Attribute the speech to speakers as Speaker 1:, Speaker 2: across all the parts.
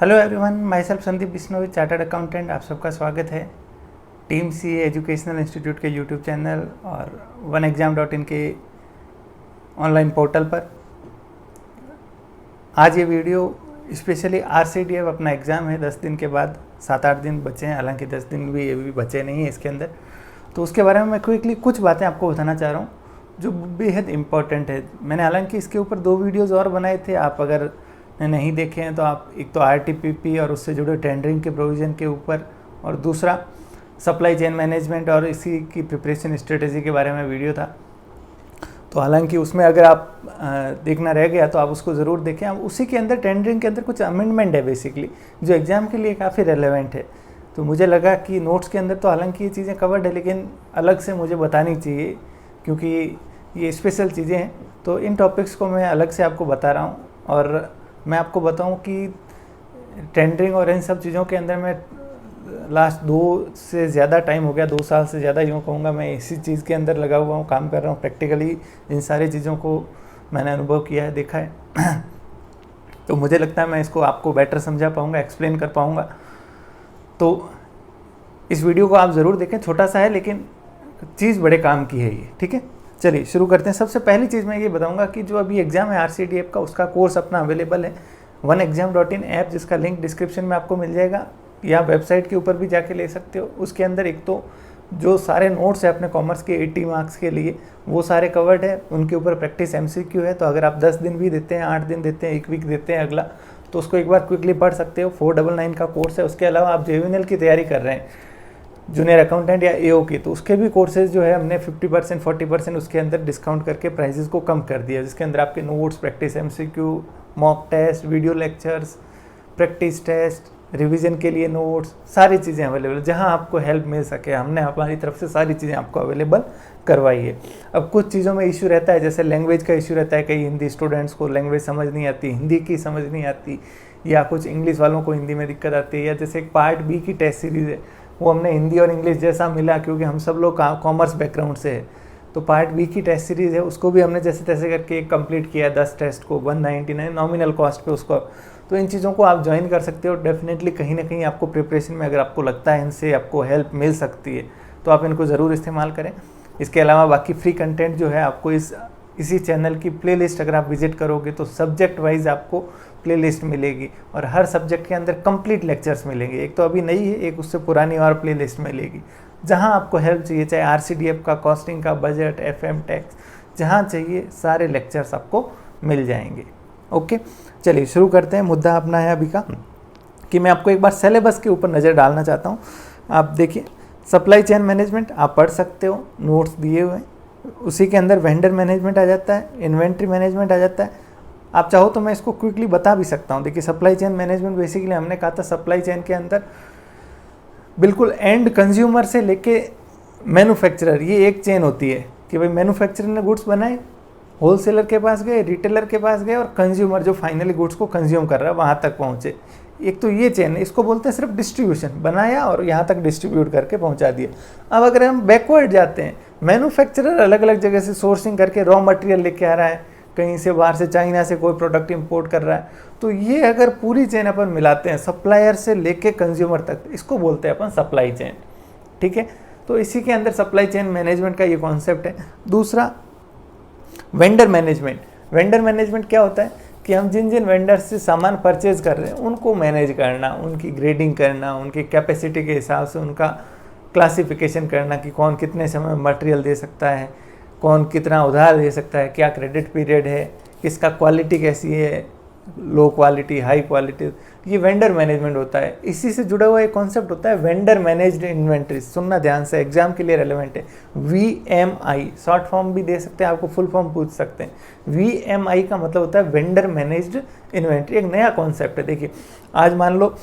Speaker 1: Hello everyone, my self Sandeep Bishnoi, chartered accountant. आप सबका स्वागत है टीम सी एजुकेशनल इंस्टीट्यूट के यूट्यूब चैनल और OneExam.in के ऑनलाइन पोर्टल पर। आज ये वीडियो स्पेशली RCDF अपना एग्ज़ाम है 10 दिन के बाद, 7-8 दिन बचे हैं, हालांकि 10 दिन भी ये भी बचे नहीं हैं इसके अंदर। तो उसके बारे में मैं क्विकली कुछ बातें आपको बताना चाह रहा हूँ जो बेहद इम्पॉर्टेंट है। मैंने हालांकि इसके ऊपर 2 वीडियोज़ और बनाए थे, आप अगर नहीं देखे हैं तो आप एक तो RTPP और उससे जुड़े टेंडरिंग के प्रोविज़न के ऊपर, और दूसरा सप्लाई चेन मैनेजमेंट और इसी की प्रिपरेशन स्ट्रेटेजी के बारे में वीडियो था। तो हालांकि उसमें अगर आप देखना रह गया तो आप उसको ज़रूर देखें। अब उसी के अंदर टेंडरिंग के अंदर कुछ अमेंडमेंट है बेसिकली, जो एग्ज़ाम के लिए काफ़ी रेलेवेंट है। तो मुझे लगा कि नोट्स के अंदर तो हालांकि ये चीज़ें कवर्ड है, लेकिन अलग से मुझे बतानी चाहिए क्योंकि ये स्पेशल चीज़ें हैं। तो इन टॉपिक्स को मैं अलग से आपको बता रहा हूँ, और मैं आपको बताऊं कि टेंडरिंग और इन सब चीज़ों के अंदर मैं लास्ट 2 से ज़्यादा टाइम हो गया, 2 साल से ज़्यादा यूँ कहूँगा, मैं इसी चीज़ के अंदर लगा हुआ हूँ, काम कर रहा हूँ। प्रैक्टिकली इन सारी चीज़ों को मैंने अनुभव किया है, देखा है। तो मुझे लगता है मैं इसको आपको बेटर समझा पाऊँगा, एक्सप्लेन कर पाऊँगा। तो इस वीडियो को आप ज़रूर देखें, छोटा सा है लेकिन चीज़ बड़े काम की है ये, ठीक है। चलिए शुरू करते हैं। सबसे पहली चीज़ मैं ये बताऊंगा कि जो अभी एग्ज़ाम है RCDF का, उसका कोर्स अपना अवेलेबल है OneExam.in ऐप, जिसका लिंक डिस्क्रिप्शन में आपको मिल जाएगा, या वेबसाइट के ऊपर भी जाके ले सकते हो। उसके अंदर एक तो जो सारे नोट्स हैं अपने कॉमर्स के 80 मार्क्स के लिए, वो सारे कवर्ड है। उनके ऊपर प्रैक्टिस MCQ है। तो अगर आप 10 दिन भी देते हैं, 8 दिन देते हैं, 1 वीक देते हैं अगला, तो उसको एक बार क्विकली पढ़ सकते हो। 499 का कोर्स है। उसके अलावा आप JUNL की तैयारी कर रहे हैं, जूनियर अकाउंटेंट या AO की, तो उसके भी कोर्सेज जो है हमने 50% 40% उसके अंदर डिस्काउंट करके प्राइसेस को कम कर दिया, जिसके अंदर आपके notes, practice MCQ, mock test, video lectures, practice test, revision के लिए नोट्स, सारी चीज़ें अवेलेबल, जहां आपको हेल्प मिल सके हमने हमारी तरफ से सारी चीज़ें आपको अवेलेबल करवाई है। अब कुछ चीज़ों में इशू रहता है, जैसे लैंग्वेज का इशू रहता है, कई हिंदी स्टूडेंट्स को लैंग्वेज समझ नहीं आती, हिंदी की समझ नहीं आती, या कुछ इंग्लिश वालों को हिंदी में दिक्कत आती है, या जैसे एक पार्ट B की टेस्ट सीरीज़ है, वो हमने हिंदी और इंग्लिश जैसा मिला क्योंकि हम सब लोग कॉमर्स बैकग्राउंड से है। तो पार्ट B की टेस्ट सीरीज़ है, उसको भी हमने जैसे तैसे करके कंप्लीट किया, 10 टेस्ट को 199 नॉमिनल कॉस्ट पे उसको। तो इन चीज़ों को आप ज्वाइन कर सकते हो। डेफिनेटली कहीं ना कहीं आपको प्रिपरेशन में, अगर आपको लगता है इनसे आपको हेल्प मिल सकती है, तो आप इनको ज़रूर इस्तेमाल करें। इसके अलावा बाकी फ्री कंटेंट जो है आपको इसी चैनल की प्लेलिस्ट अगर आप विजिट करोगे तो सब्जेक्ट वाइज आपको प्लेलिस्ट मिलेगी, और हर सब्जेक्ट के अंदर कंप्लीट लेक्चर्स मिलेंगे। एक तो अभी नई है, एक उससे पुरानी और प्लेलिस्ट मिलेगी, जहां आपको हेल्प चाहिए, चाहे RCDF का, कॉस्टिंग का, बजट, FM टैक्स, जहां चाहिए सारे लेक्चर्स आपको मिल जाएंगे। ओके, चलिए शुरू करते हैं। मुद्दा अपना है अभी का कि मैं आपको एक बार सिलेबस के ऊपर नज़र डालना चाहता हूँ। आप देखिए, सप्लाई चेन मैनेजमेंट आप पढ़ सकते हो, नोट्स दिए हुए हैं। उसी के अंदर वेंडर मैनेजमेंट आ जाता है, इन्वेंट्री मैनेजमेंट आ जाता है। आप चाहो तो मैं इसको क्विकली बता भी सकता हूँ। देखिए, सप्लाई चेन मैनेजमेंट बेसिकली हमने कहा था, सप्लाई चेन के अंदर बिल्कुल एंड कंज्यूमर से लेके मैन्युफैक्चरर, ये एक चेन होती है कि भाई मैन्युफैक्चरर ने गुड्स बनाए, होलसेलर के पास गए, रिटेलर के पास गए, और कंज्यूमर जो फाइनली गुड्स को कंज्यूम कर रहा है वहाँ तक पहुँचे। एक तो ये चेन है, इसको बोलते हैं सिर्फ डिस्ट्रीब्यूशन, बनाया और यहाँ तक डिस्ट्रीब्यूट करके पहुँचा दिया। अब अगर हम बैकवर्ड जाते हैं, मैन्युफैक्चरर अलग अलग जगह से सोर्सिंग करके रॉ मटेरियल लेके आ रहा है, कहीं से बाहर से चाइना से कोई प्रोडक्ट इंपोर्ट कर रहा है, तो ये अगर पूरी चेन अपन मिलाते हैं, सप्लायर से लेके कंज्यूमर तक, इसको बोलते हैं अपन सप्लाई चेन, ठीक है। तो इसी के अंदर सप्लाई चेन मैनेजमेंट का ये कॉन्सेप्ट है। दूसरा, वेंडर मैनेजमेंट। वेंडर मैनेजमेंट क्या होता है कि हम जिन जिन वेंडर्स से सामान परचेज कर रहे हैं उनको मैनेज करना, उनकी ग्रेडिंग करना, उनकी कैपेसिटी के हिसाब से उनका क्लासिफिकेशन करना कि कौन कितने समय में मटेरियल दे सकता है, कौन कितना उधार दे सकता है, क्या क्रेडिट पीरियड है, किसका क्वालिटी कैसी है, लो क्वालिटी, हाई क्वालिटी, ये वेंडर मैनेजमेंट होता है। इसी से जुड़ा हुआ एक कॉन्सेप्ट होता है वेंडर मैनेज्ड इन्वेंट्री। सुनना ध्यान से, एग्जाम के लिए रेलेवेंट है। VMI शॉर्ट फॉर्म भी दे सकते हैं, आपको फुल फॉर्म पूछ सकते हैं। VMI का मतलब होता है वेंडर मैनेज्ड इन्वेंट्री, एक नया कॉन्सेप्ट है। देखिए, आज मान लो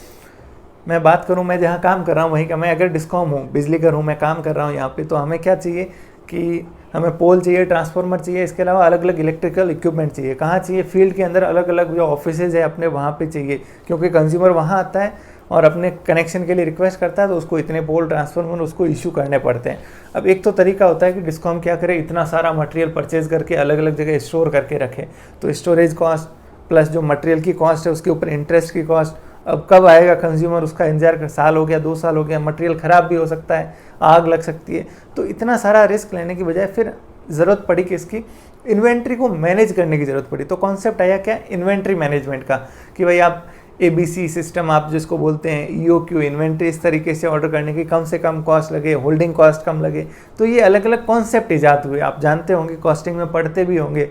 Speaker 1: मैं बात करूं, मैं जहां काम कर रहा हूं वहीं का, मैं अगर डिस्कॉम हूं, बिजली घर हूं, मैं काम कर रहा हूं यहाँ पे, तो हमें क्या चाहिए कि हमें पोल चाहिए, ट्रांसफार्मर चाहिए, इसके अलावा अलग अलग इलेक्ट्रिकल इक्विपमेंट चाहिए। कहाँ चाहिए? फील्ड के अंदर अलग अलग जो ऑफिसेज है अपने, वहाँ पे चाहिए, क्योंकि कंज्यूमर वहाँ आता है और अपने कनेक्शन के लिए रिक्वेस्ट करता है, तो उसको इतने पोल, ट्रांसफार्मर उसको इशू करने पड़ते हैं। अब एक तो तरीका होता है कि डिस्कॉम क्या करे, इतना सारा मटेरियल परचेज करके अलग अलग जगह स्टोर करके रखे, तो स्टोरेज कॉस्ट प्लस जो मटेरियल की कॉस्ट है उसके ऊपर इंटरेस्ट की कॉस्ट अब कब आएगा कंज्यूमर, उसका इंतजार कर, साल हो गया, 2 साल हो गया, मटेरियल ख़राब भी हो सकता है, आग लग सकती है। तो इतना सारा रिस्क लेने की बजाय फिर ज़रूरत पड़ी कि इसकी इन्वेंट्री को मैनेज करने की ज़रूरत पड़ी। तो कॉन्सेप्ट आया क्या, इन्वेंट्री मैनेजमेंट का, कि भाई आप ABC सिस्टम आप जिसको बोलते हैं, EOQ इन्वेंट्री, इस तरीके से ऑर्डर करने की कम से कम कॉस्ट लगे, होल्डिंग कॉस्ट कम लगे। तो ये अलग अलग कॉन्सेप्ट ईजाद हुए, आप जानते होंगे, कॉस्टिंग में पढ़ते भी होंगे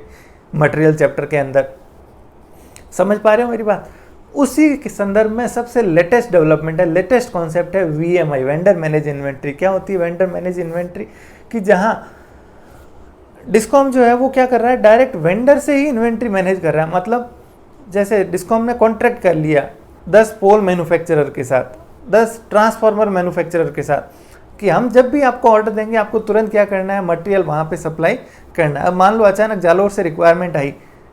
Speaker 1: मटेरियल चैप्टर के अंदर। समझ पा रहे हो मेरी बात? उसी के संदर्भ में सबसे लेटेस्ट डेवलपमेंट है, लेटेस्ट कॉन्सेप्ट है VMI, वेंडर मैनेज इन्वेंट्री। क्या होती है वेंडर मैनेज इन्वेंट्री? कि जहां डिस्कॉम जो है वो क्या कर रहा है, डायरेक्ट वेंडर से ही इन्वेंट्री मैनेज कर रहा है। मतलब जैसे डिस्कॉम ने कॉन्ट्रैक्ट कर लिया 10 पोल मैन्युफैक्चरर के साथ, 10 ट्रांसफार्मर मैन्युफैक्चरर के साथ, कि हम जब भी आपको ऑर्डर देंगे आपको तुरंत क्या करना है, मटेरियल वहाँ पे सप्लाई करना है। अब मान लो अचानक जालोर से रिक्वायरमेंट आई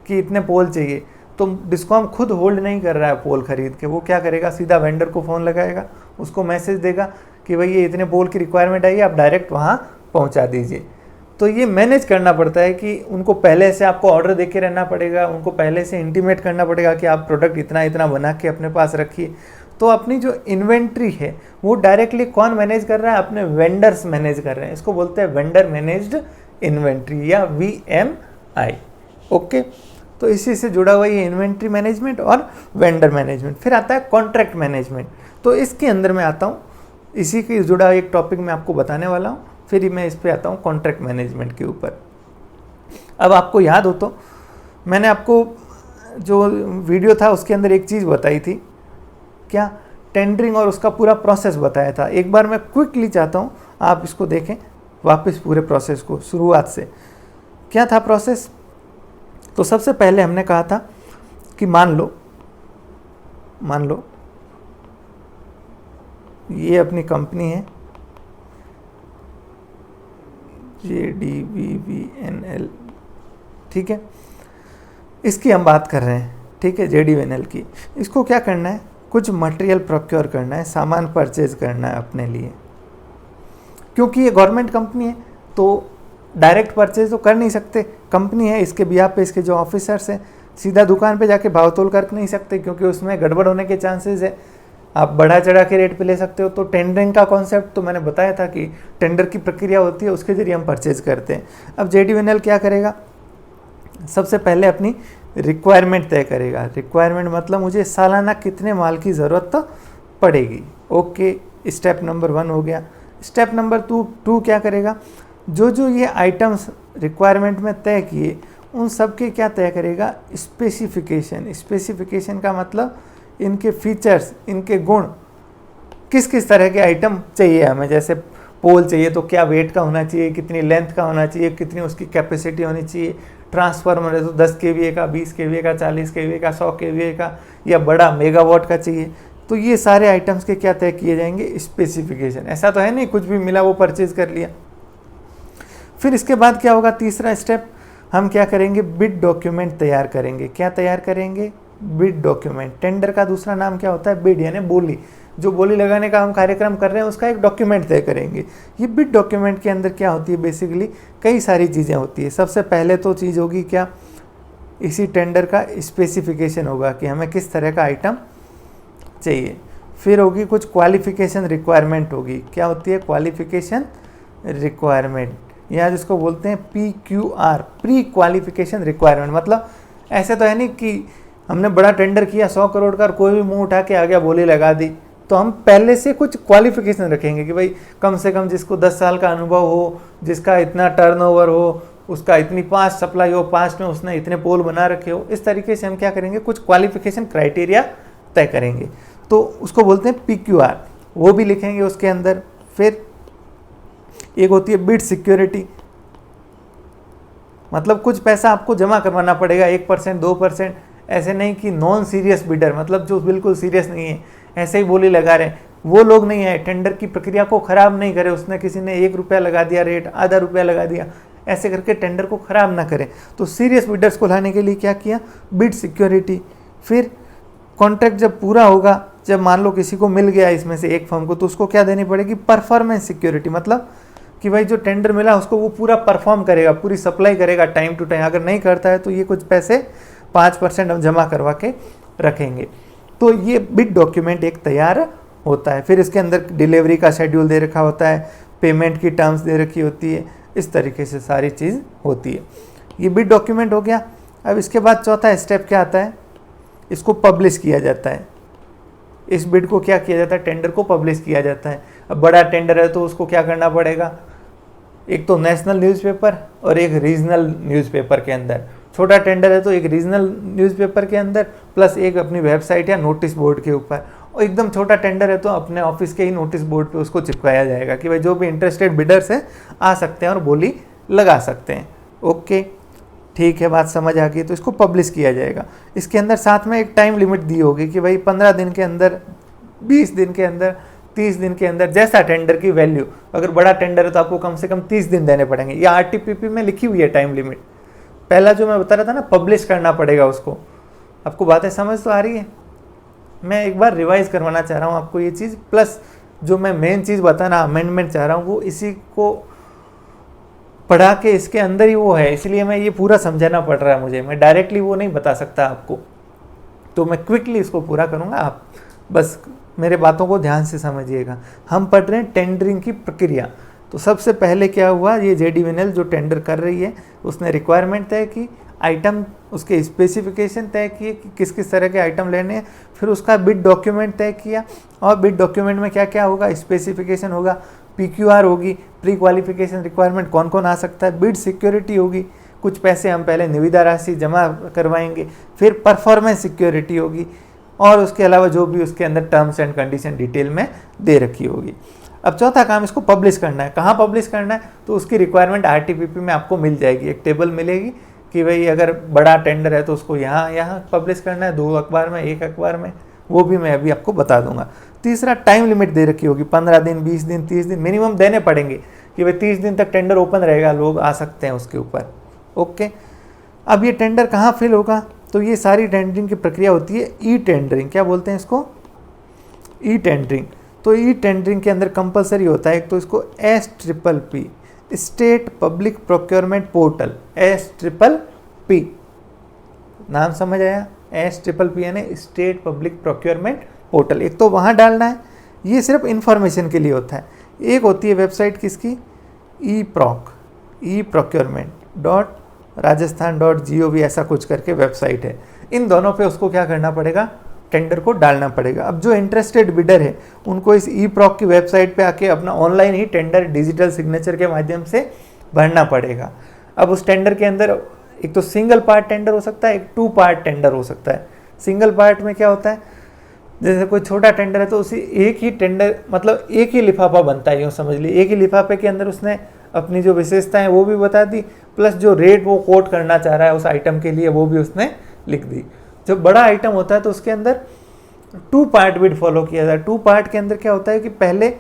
Speaker 1: कि इतने पोल चाहिए, तो डिस्कॉम खुद होल्ड नहीं कर रहा है पोल खरीद के, वो क्या करेगा, सीधा वेंडर को फ़ोन लगाएगा, उसको मैसेज देगा कि भाई ये इतने पोल की रिक्वायरमेंट आई है, आप डायरेक्ट वहाँ पहुँचा दीजिए। तो ये मैनेज करना पड़ता है कि उनको पहले से आपको ऑर्डर देके रहना पड़ेगा, उनको पहले से इंटीमेट करना पड़ेगा कि आप प्रोडक्ट इतना इतना बना के अपने पास रखिए। तो अपनी जो इन्वेंट्री है वो डायरेक्टली कौन मैनेज कर रहा है, अपने वेंडर्स मैनेज कर रहे हैं। इसको बोलते हैं वेंडर मैनेज्ड इन्वेंट्री या VMI। ओके, तो इसी से जुड़ा हुआ ये इन्वेंट्री मैनेजमेंट और वेंडर मैनेजमेंट। फिर आता है कॉन्ट्रैक्ट मैनेजमेंट। तो इसके अंदर मैं आता हूँ, इसी के जुड़ा एक टॉपिक मैं आपको बताने वाला हूँ, फिर मैं इस पे आता हूँ कॉन्ट्रैक्ट मैनेजमेंट के ऊपर। अब आपको याद हो तो मैंने आपको जो वीडियो था उसके अंदर एक चीज़ बताई थी, क्या, टेंडरिंग, और उसका पूरा प्रोसेस बताया था। एक बार मैं क्विकली चाहता हूँ आप इसको देखें वापस पूरे प्रोसेस को शुरुआत से। क्या था प्रोसेस? तो सबसे पहले हमने कहा था कि मान लो ये अपनी कंपनी है JDVNL, ठीक है, इसकी हम बात कर रहे हैं, ठीक है, JDVNL की। इसको क्या करना है, कुछ मटेरियल प्रोक्योर करना है, सामान परचेज करना है अपने लिए। क्योंकि ये गवर्नमेंट कंपनी है तो डायरेक्ट परचेज तो कर नहीं सकते, कंपनी है, इसके बिहाफ पे इसके जो ऑफिसर्स हैं सीधा दुकान पे जाके भाव तोल कर नहीं सकते, क्योंकि उसमें गड़बड़ होने के चांसेस है, आप बढ़ा चढ़ा के रेट पे ले सकते हो। तो टेंडरिंग का कॉन्सेप्ट तो मैंने बताया था कि टेंडर की प्रक्रिया होती है, उसके जरिए हम परचेज करते हैं। अब JDVNL क्या करेगा, सबसे पहले अपनी रिक्वायरमेंट तय करेगा। रिक्वायरमेंट मतलब मुझे सालाना कितने माल की ज़रूरत तो पड़ेगी। ओके, स्टेप नंबर 1 हो गया। स्टेप नंबर 2 क्या करेगा, जो ये आइटम्स रिक्वायरमेंट में तय किए उन सब के क्या तय करेगा, स्पेसिफिकेशन। स्पेसिफिकेशन का मतलब इनके फीचर्स, इनके गुण, किस किस तरह के आइटम चाहिए हमें। जैसे पोल चाहिए तो क्या वेट का होना चाहिए, कितनी लेंथ का होना चाहिए, कितनी उसकी कैपेसिटी होनी चाहिए। ट्रांसफार्मर है तो 10 kVA का, 20 kVA का, 40 kVA का, 100 kVA का, या बड़ा मेगावाट का चाहिए। तो ये सारे आइटम्स के क्या तय किए जाएंगे, स्पेसिफिकेशन। ऐसा तो है नहीं कुछ भी मिला वो परचेज कर लिया। फिर इसके बाद क्या होगा, तीसरा स्टेप, हम क्या करेंगे, बिड डॉक्यूमेंट तैयार करेंगे। क्या तैयार करेंगे, बिड डॉक्यूमेंट। टेंडर का दूसरा नाम क्या होता है, बिड, यानी बोली। जो बोली लगाने का हम कार्यक्रम कर रहे हैं उसका एक डॉक्यूमेंट तय करेंगे। ये बिड डॉक्यूमेंट के अंदर क्या होती है, बेसिकली कई सारी चीज़ें होती है। सबसे पहले तो चीज़ होगी क्या, इसी टेंडर का स्पेसिफिकेशन होगा कि हमें किस तरह का आइटम चाहिए। फिर होगी कुछ क्वालिफिकेशन रिक्वायरमेंट होगी। क्या होती है, क्वालिफिकेशन रिक्वायरमेंट, या जिसको बोलते हैं PQR, प्री क्वालिफिकेशन रिक्वायरमेंट। मतलब ऐसे तो है नहीं कि हमने बड़ा टेंडर किया 100 करोड़ का और कोई भी मुंह उठा के आ गया, बोली लगा दी। तो हम पहले से कुछ क्वालिफिकेशन रखेंगे कि भाई कम से कम जिसको 10 साल का अनुभव हो, जिसका इतना टर्नओवर हो, उसका इतनी 5 सप्लाई हो, 5 में उसने इतने पोल बना रखे हो। इस तरीके से हम क्या करेंगे, कुछ क्वालिफिकेशन क्राइटेरिया तय करेंगे। तो उसको बोलते हैं PQR, वो भी लिखेंगे उसके अंदर। फिर एक होती है बिड सिक्योरिटी, मतलब कुछ पैसा आपको जमा करवाना पड़ेगा, 1%, 2%। ऐसे नहीं कि नॉन सीरियस बिडर, मतलब जो बिल्कुल सीरियस नहीं है, ऐसे ही बोली लगा रहे हैं, वो लोग नहीं है, टेंडर की प्रक्रिया को खराब नहीं करे। उसने किसी ने 1 रुपया लगा दिया रेट, आधा रुपया लगा दिया, ऐसे करके टेंडर को खराब ना करें। तो सीरियस बिडर्स को लाने के लिए क्या किया, बिड सिक्योरिटी। फिर कॉन्ट्रैक्ट जब पूरा होगा, जब मान लो किसी को मिल गया इसमें से एक फर्म को, तो उसको क्या देनी पड़ेगी, परफॉर्मेंस सिक्योरिटी। मतलब कि भाई जो टेंडर मिला उसको वो पूरा परफॉर्म करेगा, पूरी सप्लाई करेगा टाइम टू टाइम। अगर नहीं करता है तो ये कुछ पैसे 5% हम जमा करवा के रखेंगे। तो ये बिड डॉक्यूमेंट एक तैयार होता है। फिर इसके अंदर डिलीवरी का शेड्यूल दे रखा होता है, पेमेंट की टर्म्स दे रखी होती है, इस तरीके से सारी चीज़ होती है। ये बिड डॉक्यूमेंट हो गया। अब इसके बाद चौथा स्टेप क्या आता है, इसको पब्लिश किया जाता है। इस बिड को क्या किया जाता है, टेंडर को पब्लिश किया जाता है। अब बड़ा टेंडर है तो उसको क्या करना पड़ेगा, एक तो नेशनल न्यूज़पेपर और एक रीजनल न्यूज़पेपर के अंदर। छोटा टेंडर है तो एक रीजनल न्यूज़पेपर के अंदर प्लस एक अपनी वेबसाइट या नोटिस बोर्ड के ऊपर, और एकदम छोटा टेंडर है तो अपने ऑफिस के ही नोटिस बोर्ड पे उसको चिपकाया जाएगा कि भाई जो भी इंटरेस्टेड बिडर्स हैं आ सकते हैं और बोली लगा सकते हैं। ओके, ठीक है, बात समझ आ गई। तो इसको पब्लिश किया जाएगा। इसके अंदर साथ में एक टाइम लिमिट दी होगी कि भाई 15 दिन के अंदर, 20 दिन के अंदर, 30 दिन के अंदर, जैसा टेंडर की वैल्यू। अगर बड़ा टेंडर है तो आपको कम से कम 30 दिन देने पड़ेंगे। या आरटीपीपी में लिखी हुई है टाइम लिमिट। पहला जो मैं बता रहा था ना, पब्लिश करना पड़ेगा उसको। आपको बातें समझ तो आ रही है? मैं एक बार रिवाइज करवाना चाह रहा हूँ आपको ये चीज़, प्लस जो मैं मेन चीज़ बताना अमेंडमेंट चाह रहा हूँ वो इसी को पढ़ा के इसके अंदर ही वो है, इसलिए मैं ये पूरा समझाना पड़ रहा है मुझे। मैं डायरेक्टली वो नहीं बता सकता आपको, तो मैं क्विकली इसको पूरा करूँगा। आप बस मेरे बातों को ध्यान से समझिएगा। हम पढ़ रहे हैं टेंडरिंग की प्रक्रिया। तो सबसे पहले क्या हुआ, ये JDVNL जो टेंडर कर रही है उसने रिक्वायरमेंट तय की, आइटम उसके स्पेसिफिकेशन तय किए कि किस किस तरह के आइटम लेने हैं, फिर उसका बिड डॉक्यूमेंट तय किया। और बिड डॉक्यूमेंट में क्या क्या होगा, स्पेसिफिकेशन होगा, PQR होगी, प्री क्वालिफिकेशन रिक्वायरमेंट कौन कौन आ सकता है, बिड सिक्योरिटी होगी, कुछ पैसे हम पहले निविदा राशि जमा करवाएंगे, फिर परफॉर्मेंस सिक्योरिटी होगी, और उसके अलावा जो भी उसके अंदर टर्म्स एंड कंडीशन डिटेल में दे रखी होगी। अब चौथा काम, इसको पब्लिश करना है। कहाँ पब्लिश करना है, तो उसकी रिक्वायरमेंट RTPP में आपको मिल जाएगी। एक टेबल मिलेगी कि भाई अगर बड़ा टेंडर है तो उसको यहाँ पब्लिश करना है, 2 अखबार में, 1 अखबार में, वो भी मैं अभी आपको बता दूंगा। तीसरा, टाइम लिमिट दे रखी होगी, 15 दिन, 20 दिन, 30 दिन मिनिमम देने पड़ेंगे कि भाई 30 दिन तक टेंडर ओपन रहेगा, लोग आ सकते हैं उसके ऊपर। ओके, अब ये टेंडर कहाँ फिल होगा, तो ये सारी टेंडरिंग की प्रक्रिया होती है ई टेंडरिंग। क्या बोलते हैं इसको, ई टेंडरिंग। तो ई टेंडरिंग के अंदर कंपलसरी होता है एक तो इसको SPPP, state public procurement portal, SPPP, नाम समझ आया, SPPP यानी स्टेट पब्लिक प्रोक्योरमेंट पोर्टल। एक तो वहाँ डालना है, ये सिर्फ इंफॉर्मेशन के लिए होता है। एक होती है वेबसाइट किसकी, eProc.rajasthan.gov ऐसा कुछ करके वेबसाइट है। इन दोनों पे उसको क्या करना पड़ेगा, टेंडर को डालना पड़ेगा। अब जो इंटरेस्टेड बिडर है उनको इस eProc की वेबसाइट पे आके अपना ऑनलाइन ही टेंडर डिजिटल सिग्नेचर के माध्यम से भरना पड़ेगा। अब उस टेंडर के अंदर एक तो सिंगल पार्ट टेंडर हो सकता है, एक 2 पार्ट टेंडर हो सकता है। सिंगल पार्ट में क्या होता है, जैसे कोई छोटा टेंडर है तो उसी एक ही टेंडर, मतलब एक ही लिफाफा बनता है, यूँ समझ लीजिए। एक ही लिफाफे के अंदर उसने अपनी जो विशेषताएं वो भी बता दी, प्लस जो रेट वो कोट करना चाह रहा है उस आइटम के लिए वो भी उसने लिख दी। जब बड़ा आइटम होता है तो उसके अंदर 2 पार्ट बिड फॉलो किया जाता है। 2 पार्ट के अंदर क्या होता है कि पहले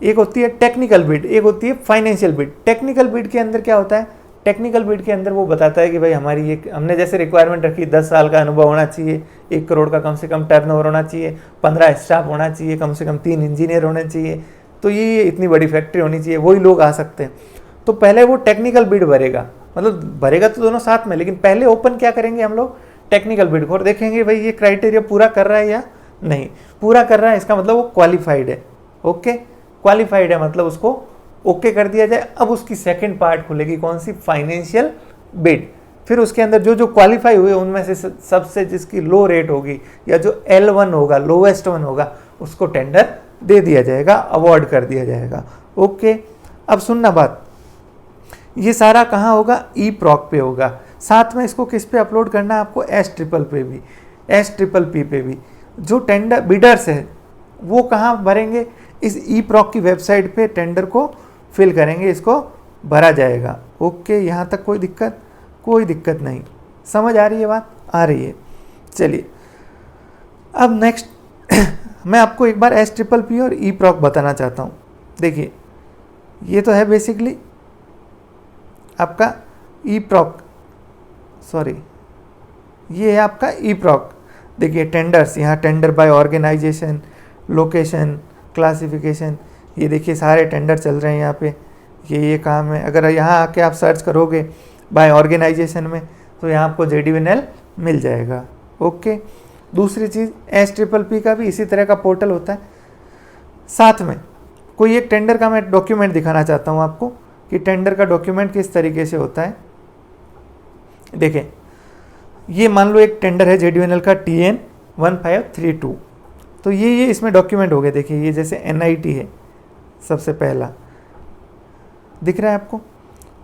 Speaker 1: एक होती है टेक्निकल बिड, एक होती है फाइनेंशियल बिड। टेक्निकल बिड के अंदर क्या होता है, टेक्निकल बिड के अंदर वो बताता है कि भाई हमारी ये, हमने जैसे रिक्वायरमेंट रखी 10 साल का अनुभव होना चाहिए, 1 करोड़ का कम से कम टर्नओवर होना चाहिए, 15 स्टाफ होना चाहिए, कम से कम 3 इंजीनियर होने चाहिए, तो ये इतनी बड़ी फैक्ट्री होनी चाहिए, वही लोग आ सकते हैं। तो पहले वो टेक्निकल बिड भरेगा, मतलब भरेगा तो दोनों साथ में, लेकिन पहले ओपन क्या करेंगे हम लोग, टेक्निकल बिड को, और देखेंगे भाई ये क्राइटेरिया पूरा कर रहा है या नहीं। पूरा कर रहा है इसका मतलब वो क्वालिफाइड है। ओके, क्वालिफाइड है मतलब उसको ओके कर दिया जाए। अब उसकी सेकंड पार्ट खुलेगी, कौन सी, फाइनेंशियल बिड। फिर उसके अंदर जो जो क्वालिफाई हुए उनमें से सबसे जिसकी लो रेट होगी या जो L1 होगा, लोवेस्ट वन होगा, उसको टेंडर दे दिया जाएगा, अवार्ड कर दिया जाएगा। ओके, अब सुनना बात, ये सारा कहाँ होगा, eProc पे होगा। साथ में इसको किस पे अपलोड करना है आपको, SPPP पे भी। जो टेंडर बिडर्स है वो कहाँ भरेंगे, इस eProc की वेबसाइट पे टेंडर को फिल करेंगे, इसको भरा जाएगा। ओके, यहाँ तक कोई दिक्कत, कोई दिक्कत नहीं, समझ आ रही है बात, आ रही है। चलिए अब नेक्स्ट मैं आपको एक बार SPPP और eProc बताना चाहता हूँ। देखिए ये तो है बेसिकली आपका eProc, सॉरी ये है आपका eProc। देखिए टेंडर्स, यहाँ tender by organisation, location, classification, ये देखिए सारे टेंडर चल रहे हैं यहाँ पे, ये काम है। अगर यहाँ आके आप सर्च करोगे बाय ऑर्गेनाइजेशन में तो यहाँ आपको JDVNL मिल जाएगा। ओके, दूसरी चीज़ SPPP का भी इसी तरह का पोर्टल होता है। साथ में कोई एक टेंडर का मैं डॉक्यूमेंट दिखाना चाहता हूँ आपको कि टेंडर का डॉक्यूमेंट किस तरीके से होता है। देखें, ये मान लो एक टेंडर है JDUNL का TN1532, तो ये इसमें डॉक्यूमेंट हो गए। देखिए ये जैसे NIT है, सबसे पहला दिख रहा है आपको,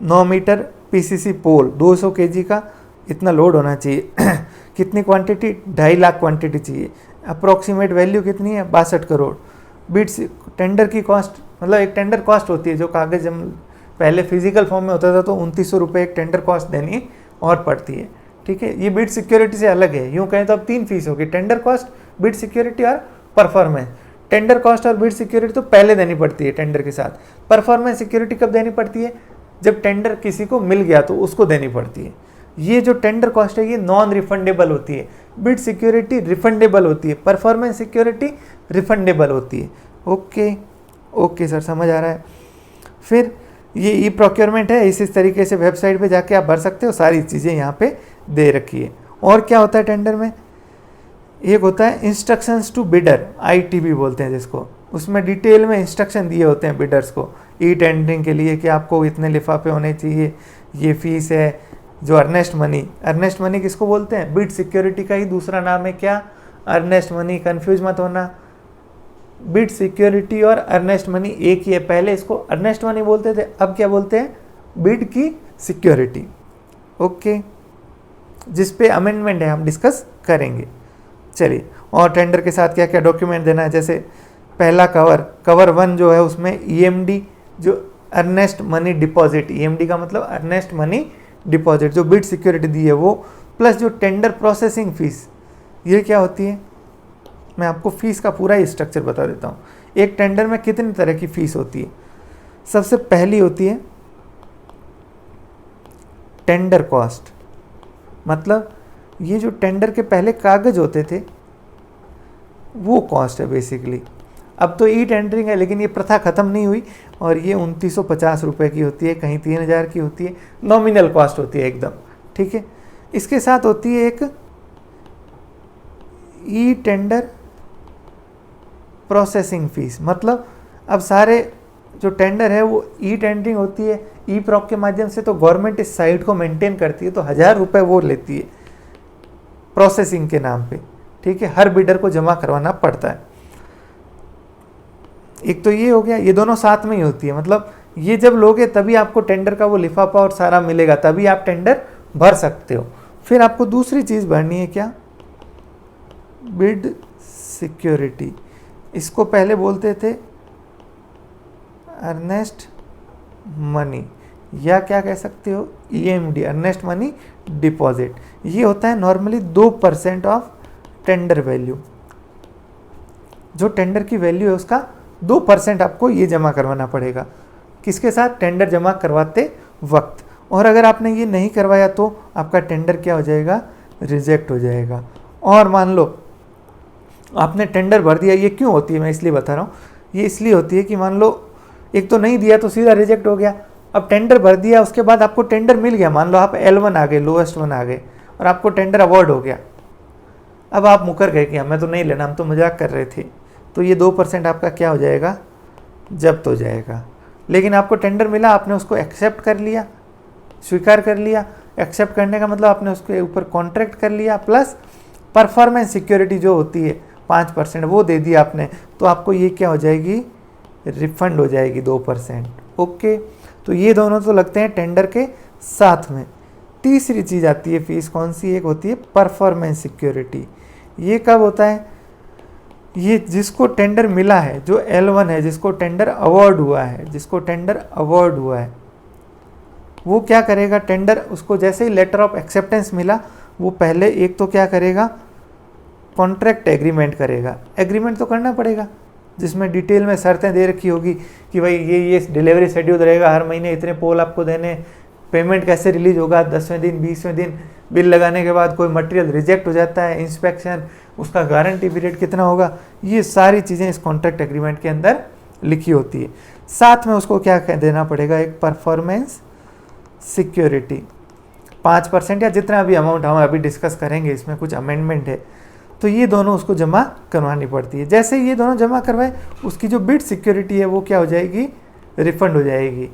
Speaker 1: 9 मीटर PCC पोल, 200 kg का इतना लोड होना चाहिए। कितनी क्वांटिटी, 2.5 लाख क्वांटिटी चाहिए। अप्रोक्सीमेट वैल्यू कितनी है, 62 करोड़। बिड्स टेंडर की कॉस्ट, मतलब एक टेंडर कॉस्ट होती है जो कागज पहले फिजिकल फॉर्म में होता था तो 2900 रुपये एक टेंडर कॉस्ट देनी और पड़ती है। ठीक है, ये बिड सिक्योरिटी से अलग है। यूँ कहें तो अब 3 फीस होगी, टेंडर कॉस्ट, बिड सिक्योरिटी और परफॉर्मेंस। टेंडर कॉस्ट और बिड सिक्योरिटी तो पहले देनी पड़ती है टेंडर के साथ। परफॉर्मेंस सिक्योरिटी कब देनी पड़ती है, जब टेंडर किसी को मिल गया तो उसको देनी पड़ती है। ये जो टेंडर कॉस्ट है ये नॉन रिफंडेबल होती है, बिड सिक्योरिटी रिफंडेबल होती है, परफॉर्मेंस सिक्योरिटी रिफंडेबल होती है। ओके सर, समझ आ रहा है। फिर ये ई प्रोक्योरमेंट है, इस तरीके से वेबसाइट पे जाके आप भर सकते हो, सारी चीज़ें यहाँ पे दे रखी है। और क्या होता है टेंडर में, एक होता है इंस्ट्रक्शंस टू बिडर, ITB बोलते हैं जिसको। उसमें डिटेल में इंस्ट्रक्शन दिए होते हैं बिडर्स को ई टेंडरिंग के लिए कि आपको इतने लिफाफे होने चाहिए, ये फीस है। जो अर्नेस्ट मनी किसको बोलते हैं, बिड सिक्योरिटी का ही दूसरा नाम है क्या, अर्नेस्ट मनी। कंफ्यूज मत होना, बिड सिक्योरिटी और अर्नेस्ट मनी एक ही है। पहले इसको अर्नेस्ट मनी बोलते थे, अब क्या बोलते हैं, बिड की सिक्योरिटी। ओके, जिस पे अमेंडमेंट है हम डिस्कस करेंगे। चलिए, और टेंडर के साथ क्या क्या डॉक्यूमेंट देना है, जैसे पहला कवर 1 जो है उसमें EMD, जो अर्नेस्ट मनी डिपॉजिट, EMD का मतलब अर्नेस्ट मनी डिपॉजिट, जो बिड सिक्योरिटी दी है वो, प्लस जो टेंडर प्रोसेसिंग फीस, ये क्या होती है, मैं आपको फीस का पूरा ही स्ट्रक्चर बता देता हूँ। एक टेंडर में कितनी तरह की फीस होती है। सबसे पहली होती है टेंडर कॉस्ट, मतलब ये जो टेंडर के पहले कागज होते थे वो कॉस्ट है बेसिकली। अब तो ई टेंडरिंग है, लेकिन ये प्रथा ख़त्म नहीं हुई और ये 2950 रुपये की होती है, कहीं 3000 की होती है, नॉमिनल कॉस्ट होती है एकदम। ठीक है, इसके साथ होती है एक ई टेंडर प्रोसेसिंग फीस, मतलब अब सारे जो टेंडर है वो ई टेंडरिंग होती है, ई प्रॉक के माध्यम से, तो गवर्नमेंट इस साइट को मेंटेन करती है, तो 1000 रुपये वो लेती है प्रोसेसिंग के नाम पे। ठीक है, हर बिडर को जमा करवाना पड़ता है। एक तो ये हो गया, ये दोनों साथ में ही होती है, मतलब ये जब लोगे तभी आपको टेंडर का वो लिफाफा और सारा मिलेगा, तभी आप टेंडर भर सकते हो। फिर आपको दूसरी चीज़ भरनी है, क्या, बिड सिक्योरिटी। इसको पहले बोलते थे अर्नेस्ट मनी, या क्या कह सकते हो, EMD, अर्नेस्ट मनी डिपॉजिट। ये होता है नॉर्मली 2% ऑफ टेंडर वैल्यू। जो टेंडर की वैल्यू है उसका 2% आपको ये जमा करवाना पड़ेगा। किसके साथ, टेंडर जमा करवाते वक्त। और अगर आपने ये नहीं करवाया तो आपका टेंडर क्या हो जाएगा, रिजेक्ट हो जाएगा। और मान लो आपने टेंडर भर दिया, ये क्यों होती है मैं इसलिए बता रहा हूँ, ये इसलिए होती है कि मान लो एक तो नहीं दिया तो सीधा रिजेक्ट हो गया, अब टेंडर भर दिया, उसके बाद आपको टेंडर मिल गया, मान लो आप L1 आ गए, लोएस्ट 1 आ गए, और आपको टेंडर अवॉर्ड हो गया। अब आप मुकर गए कि हमें तो नहीं लेना, हम तो मजाक कर रहे थे, तो ये 2% आपका क्या हो जाएगा, जब्त हो जाएगा। लेकिन आपको टेंडर मिला, आपने उसको एक्सेप्ट कर लिया, स्वीकार कर लिया। एक्सेप्ट करने का मतलब आपने उसके ऊपर कॉन्ट्रैक्ट कर लिया, प्लस परफॉर्मेंस सिक्योरिटी जो होती है 5% वो दे दिया आपने, तो आपको ये क्या हो जाएगी, रिफंड हो जाएगी 2%। ओके, तो ये दोनों तो लगते हैं टेंडर के साथ में। तीसरी चीज़ आती है फीस, कौन सी, एक होती है परफॉर्मेंस सिक्योरिटी। ये कब होता है, ये जिसको टेंडर मिला है, जो L1 है, जिसको टेंडर अवॉर्ड हुआ है, वो क्या करेगा, टेंडर उसको जैसे ही लेटर ऑफ एक्सेप्टेंस मिला, वो पहले एक तो क्या करेगा, कॉन्ट्रैक्ट एग्रीमेंट करेगा। एग्रीमेंट तो करना पड़ेगा, जिसमें डिटेल में शर्तें दे रखी होगी कि भाई ये डिलीवरी शेड्यूल रहेगा, हर महीने इतने पोल आपको देने, पेमेंट कैसे रिलीज होगा, 10वें दिन 20वें दिन, बिल लगाने के बाद कोई मटेरियल रिजेक्ट हो जाता है, इंस्पेक्शन, उसका गारंटी पीरियड कितना होगा, ये सारी चीज़ें इस कॉन्ट्रैक्ट एग्रीमेंट के अंदर लिखी होती है। साथ में उसको क्या देना पड़ेगा, एक परफॉर्मेंस सिक्योरिटी 5% या जितना भी अमाउंट हम अभी डिस्कस करेंगे, इसमें कुछ अमेंडमेंट है, तो ये दोनों उसको जमा करवानी पड़ती है। जैसे ये दोनों जमा करवाए, उसकी जो बिड सिक्योरिटी है वो क्या हो जाएगी, रिफंड हो जाएगी।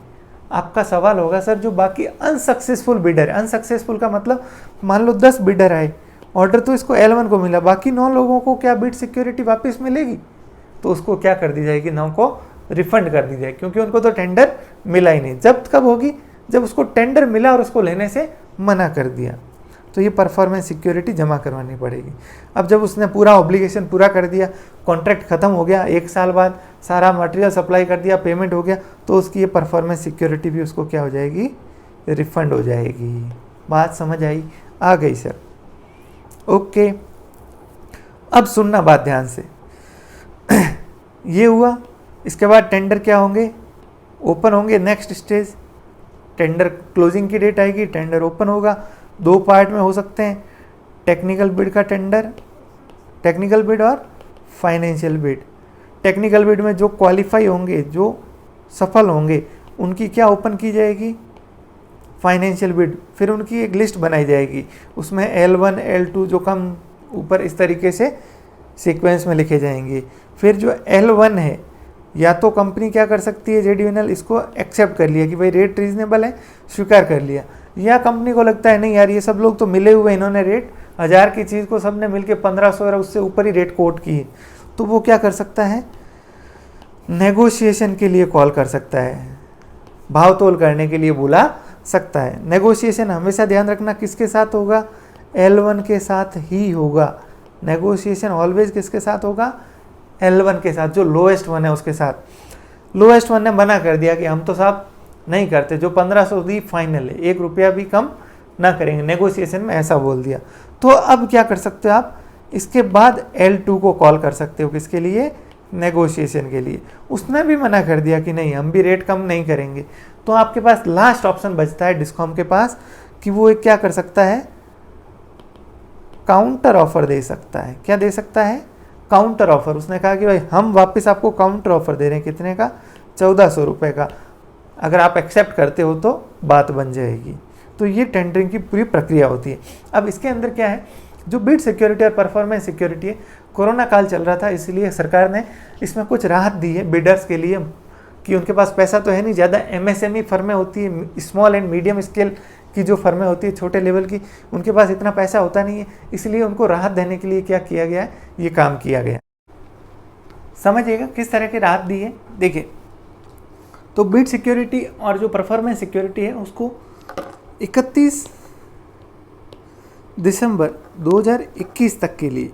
Speaker 1: आपका सवाल होगा सर जो बाकी अनसक्सेसफुल बिडर है, अनसक्सेसफुल का मतलब मान लो 10 बिडर आए, ऑर्डर तो इसको L1 को मिला, बाकी 9 लोगों को क्या बिड सिक्योरिटी वापस मिलेगी? तो उसको क्या कर दी जाएगी, 9 को रिफंड कर दी जाएगी, क्योंकि उनको तो टेंडर मिला ही नहीं। जब्त कब होगी, जब उसको टेंडर मिला और उसको लेने से मना कर दिया, तो ये परफॉर्मेंस सिक्योरिटी जमा करवानी पड़ेगी। अब जब उसने पूरा ऑब्लिगेशन पूरा कर दिया, कॉन्ट्रैक्ट खत्म हो गया, 1 साल बाद सारा मटेरियल सप्लाई कर दिया, पेमेंट हो गया, तो उसकी ये परफॉर्मेंस सिक्योरिटी भी उसको क्या हो जाएगी, रिफंड हो जाएगी। बात समझ आई? आ गई सर? ओके, अब सुनना बात ध्यान से। ये हुआ, इसके बाद टेंडर क्या होंगे, ओपन होंगे। नेक्स्ट स्टेज, टेंडर क्लोजिंग की डेट आएगी, टेंडर ओपन होगा। 2 पार्ट में हो सकते हैं, टेक्निकल बिड का टेंडर, टेक्निकल बिड और फाइनेंशियल बिड। टेक्निकल बिड में जो क्वालिफाई होंगे, जो सफल होंगे, उनकी क्या ओपन की जाएगी, फाइनेंशियल बिड। फिर उनकी एक लिस्ट बनाई जाएगी, उसमें L1 L2 जो कम ऊपर इस तरीके से सीक्वेंस में लिखे जाएंगे। फिर जो L1 है, या तो कंपनी क्या कर सकती है, JDNL इसको एक्सेप्ट कर लिया कि भाई रेट रीजनेबल है, स्वीकार कर लिया, या कंपनी को लगता है नहीं यार ये सब लोग तो मिले हुए, इन्होंने रेट 1000 की चीज़ को सबने मिलके 1500 और उससे ऊपर ही रेट कोट की है, तो वो क्या कर सकता है, नेगोशिएशन के लिए कॉल कर सकता है, भाव तोल करने के लिए बुला सकता है। नेगोशिएशन हमेशा ध्यान रखना किसके साथ होगा, L1 के साथ ही होगा। नेगोशिएशन ऑलवेज किसके साथ होगा, L1 के साथ, जो लोएस्ट वन है उसके साथ। लोएस्ट वन ने मना कर दिया कि हम तो साहब नहीं करते, जो 1500 दी फाइनल है, 1 रुपया भी कम ना करेंगे, नेगोशिएशन में ऐसा बोल दिया। तो अब क्या कर सकते हो आप, इसके बाद L2 को कॉल कर सकते हो, किसके लिए, नेगोशिएशन के लिए। उसने भी मना कर दिया कि नहीं हम भी रेट कम नहीं करेंगे, तो आपके पास लास्ट ऑप्शन बचता है डिस्कॉम के पास कि वो एक क्या कर सकता है, काउंटर ऑफर दे सकता है। क्या दे सकता है, काउंटर ऑफर। उसने कहा कि भाई हम वापस आपको काउंटर ऑफर दे रहे हैं, कितने का, 1400 रुपये का, अगर आप एक्सेप्ट करते हो तो बात बन जाएगी। तो ये टेंडरिंग की पूरी प्रक्रिया होती है। अब इसके अंदर क्या है, जो बिड सिक्योरिटी और परफॉर्मेंस सिक्योरिटी है, कोरोना काल चल रहा था इसलिए सरकार ने इसमें कुछ राहत दी है बिडर्स के लिए, कि उनके पास पैसा तो है नहीं ज़्यादा, MSME फर्में होती है, स्मॉल एंड मीडियम स्केल की जो फर्में होती है, छोटे लेवल की, उनके पास इतना पैसा होता नहीं है, इसलिए उनको राहत देने के लिए क्या किया गया है, ये काम किया गया। समझिएगा किस तरह की राहत दी है। देखिए, तो बिड सिक्योरिटी और जो परफॉर्मेंस सिक्योरिटी है उसको 31 दिसंबर 2021 तक के लिए,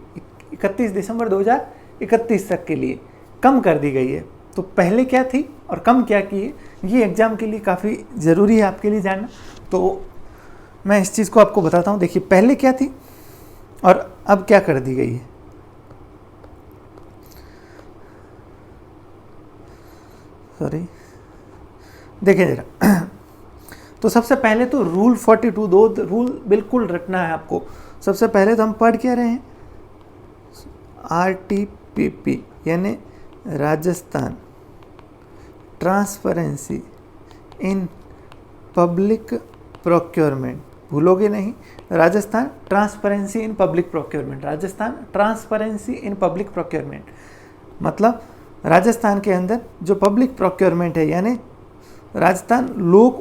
Speaker 1: 31 दिसंबर 2031 तक के लिए कम कर दी गई है। तो पहले क्या थी और कम क्या की है, ये एग्ज़ाम के लिए काफ़ी ज़रूरी है आपके लिए जानना। तो मैं इस चीज़ को आपको बताता हूँ। देखिए, पहले क्या थी और अब क्या कर दी गई है। सॉरी, देखिए जरा। तो सबसे पहले तो रूल 42, 2 रूल बिल्कुल रखना है आपको। सबसे पहले तो हम पढ़ क्या रहे हैं, RTPP यानी Rajasthan transparency in public procurement, भूलोगे नहीं, Rajasthan transparency in public procurement, Rajasthan transparency in public procurement, मतलब राजस्थान के अंदर जो पब्लिक प्रोक्योरमेंट है, यानी राजस्थान लोक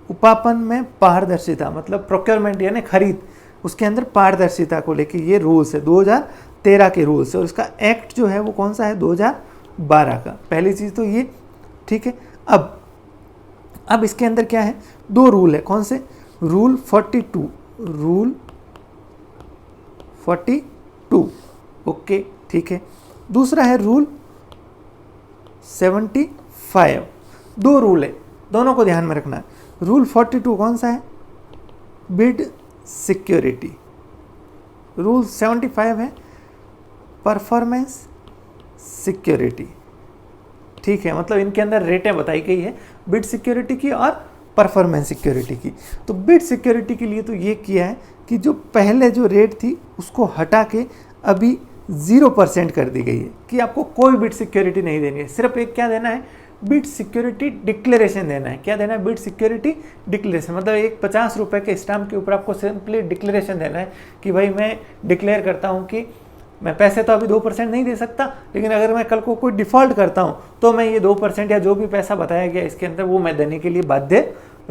Speaker 1: उपापन में पारदर्शिता, मतलब प्रोक्योरमेंट यानी खरीद, उसके अंदर पारदर्शिता को लेके ये रूल्स है, 2013 के रूल्स है, और इसका एक्ट जो है वो कौन सा है, 2012 का। पहली चीज़ तो ये, ठीक है। अब इसके अंदर क्या है, 2 रूल है, कौन से, रूल 42, रूल 42, ओके, ठीक है। दूसरा है रूल 75, 2 रूल है, दोनों को ध्यान में रखना है। रूल 42 कौन सा है, बिड सिक्योरिटी। रूल 75 है परफॉर्मेंस सिक्योरिटी, ठीक है। मतलब इनके अंदर रेटें बताई गई है बिड सिक्योरिटी की और परफॉर्मेंस सिक्योरिटी की। तो बिड सिक्योरिटी के लिए तो ये किया है कि जो पहले जो रेट थी उसको हटा के अभी 0% कर दी गई है, कि आपको कोई बिड सिक्योरिटी नहीं देनी है, सिर्फ एक क्या देना है, बिड सिक्योरिटी डिक्लेरेशन देना है। क्या देना है? बिड सिक्योरिटी डिक्लेरेशन, मतलब एक 50 रुपये के स्टाम्प के ऊपर आपको सिंपली डिक्लेरेशन देना है कि भाई मैं डिक्लेयर करता हूँ कि मैं पैसे तो अभी 2% नहीं दे सकता, लेकिन अगर मैं कल को कोई डिफ़ॉल्ट करता हूँ तो मैं ये 2% या जो भी पैसा बताया गया इसके अंदर वो मैं देने के लिए बाध्य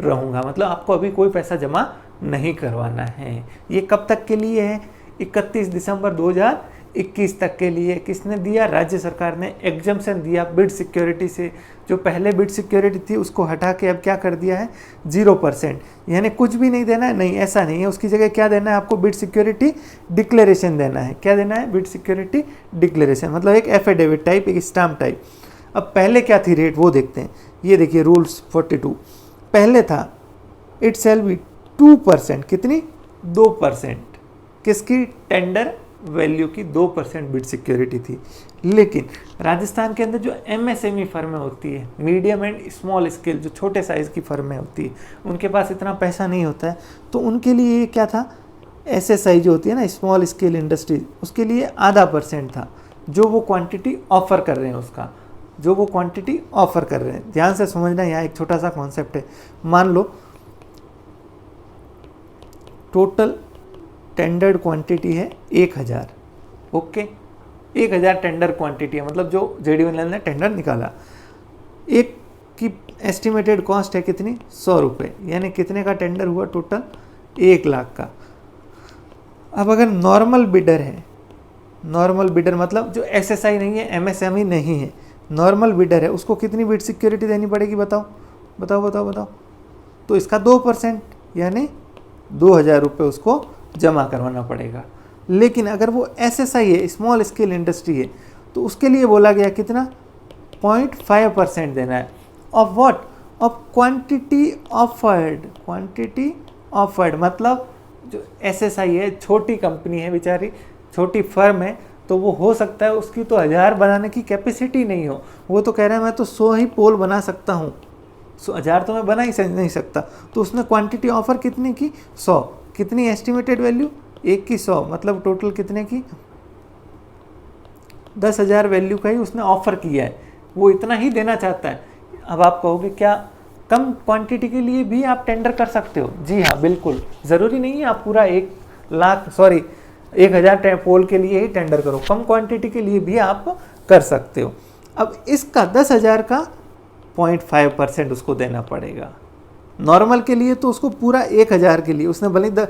Speaker 1: रहूँगा। मतलब आपको अभी कोई पैसा जमा नहीं करवाना है। ये कब तक के लिए है? 31 दिसंबर 2021 तक के लिए। किसने दिया? राज्य सरकार ने एग्जम्पशन दिया बिड सिक्योरिटी से। जो पहले बिड सिक्योरिटी थी उसको हटा के अब क्या कर दिया है? 0%, यानी कुछ भी नहीं देना है। नहीं, ऐसा नहीं है। उसकी जगह क्या देना है आपको? बिड सिक्योरिटी डिक्लेरेशन देना है। क्या देना है? बिड सिक्योरिटी डिक्लेरेशन, मतलब एक एफिडेविट टाइप, एक स्टाम्प टाइप। अब पहले क्या थी रेट वो देखते हैं। ये देखिए रूल्स 42, पहले था इट शैल बी 2%, कितनी? 2%, किसकी? टेंडर वैल्यू की 2% बिड सिक्योरिटी थी। लेकिन राजस्थान के अंदर जो एमएसएमई फर्में होती है, मीडियम एंड स्मॉल स्केल, जो छोटे साइज़ की फर्में होती है, उनके पास इतना पैसा नहीं होता है, तो उनके लिए ये क्या था? एसएसआई जो होती है ना, स्मॉल स्केल इंडस्ट्रीज, उसके लिए ½ % था, जो वो क्वांटिटी ऑफर कर रहे हैं उसका, जो वो क्वांटिटी ऑफर कर रहे हैं। ध्यान से समझना, यहाँ एक छोटा सा कॉन्सेप्ट है। मान लो टोटल टेंडर्ड क्वांटिटी है 1000, ओके, 1000 टेंडर क्वांटिटी है, मतलब जो जेडीएल ने टेंडर निकाला, एक की एस्टिमेटेड कॉस्ट है कितनी? 100 रुपये, यानी कितने का टेंडर हुआ? टोटल 1 लाख का। अब अगर नॉर्मल बिडर है, नॉर्मल बिडर मतलब जो एसएसआई नहीं है, एमएसएमई नहीं है, नॉर्मल बिडर है, उसको कितनी बिड सिक्योरिटी देनी पड़ेगी? बताओ बताओ बताओ बताओ। तो इसका 2%, यानी 2000 रुपये उसको जमा करवाना पड़ेगा। लेकिन अगर वो एसएसआई है, स्मॉल स्केल इंडस्ट्री है, तो उसके लिए बोला गया कितना? 0.5% देना है। Of what? Of quantity offered. Quantity offered मतलब जो एसएसआई है, छोटी कंपनी है बेचारी, छोटी फर्म है, तो वो हो सकता है उसकी तो 1000 बनाने की कैपेसिटी नहीं हो। वो तो कह रहा है मैं तो 100 ही पोल बना सकता हूँ, 1000 तो मैं बना ही नहीं सकता। तो उसने क्वांटिटी ऑफर कितने की? 100। कितनी एस्टिमेटेड वैल्यू? 1 की 100, मतलब टोटल कितने की? 10,000 वैल्यू का ही उसने ऑफर किया है, वो इतना ही देना चाहता है। अब आप कहोगे क्या कम क्वांटिटी के लिए भी आप टेंडर कर सकते हो? जी हाँ, बिल्कुल। ज़रूरी नहीं है आप पूरा 1000 पोल के लिए ही टेंडर करो, कम क्वांटिटी के लिए भी आप कर सकते हो। अब इसका 10,000 का 0.5% उसको देना पड़ेगा। नॉर्मल के लिए तो उसको पूरा 1000 के लिए उसने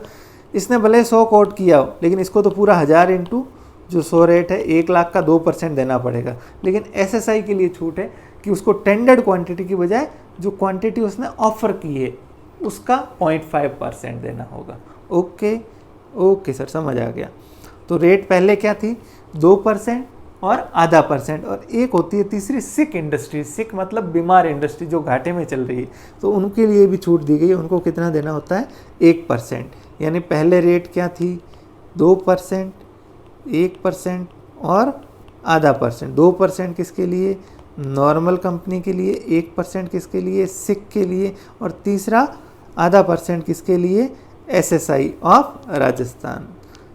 Speaker 1: इसने भले 100 कोट किया हो, लेकिन इसको तो पूरा 1000 इंटू जो 100 रेट है 1 लाख का 2% देना पड़ेगा। लेकिन एसएसआई के लिए छूट है कि उसको टेंडर्ड क्वांटिटी की बजाय जो क्वांटिटी उसने ऑफर की है उसका 0.5% देना होगा। ओके ओके सर, समझ आ गया। तो रेट पहले क्या थी? 2% और ½ %। और एक होती है तीसरी सिक इंडस्ट्री। सिक मतलब बीमार इंडस्ट्री जो घाटे में चल रही है, तो उनके लिए भी छूट दी गई है। उनको कितना देना होता है? 1%। यानी पहले रेट क्या थी? 2%, 1% और ½ %। 2% किसके लिए? नॉर्मल कंपनी के लिए, 1% किसके लिए? सिक के लिए, और तीसरा ½ % किसके लिए? SSI of Rajasthan.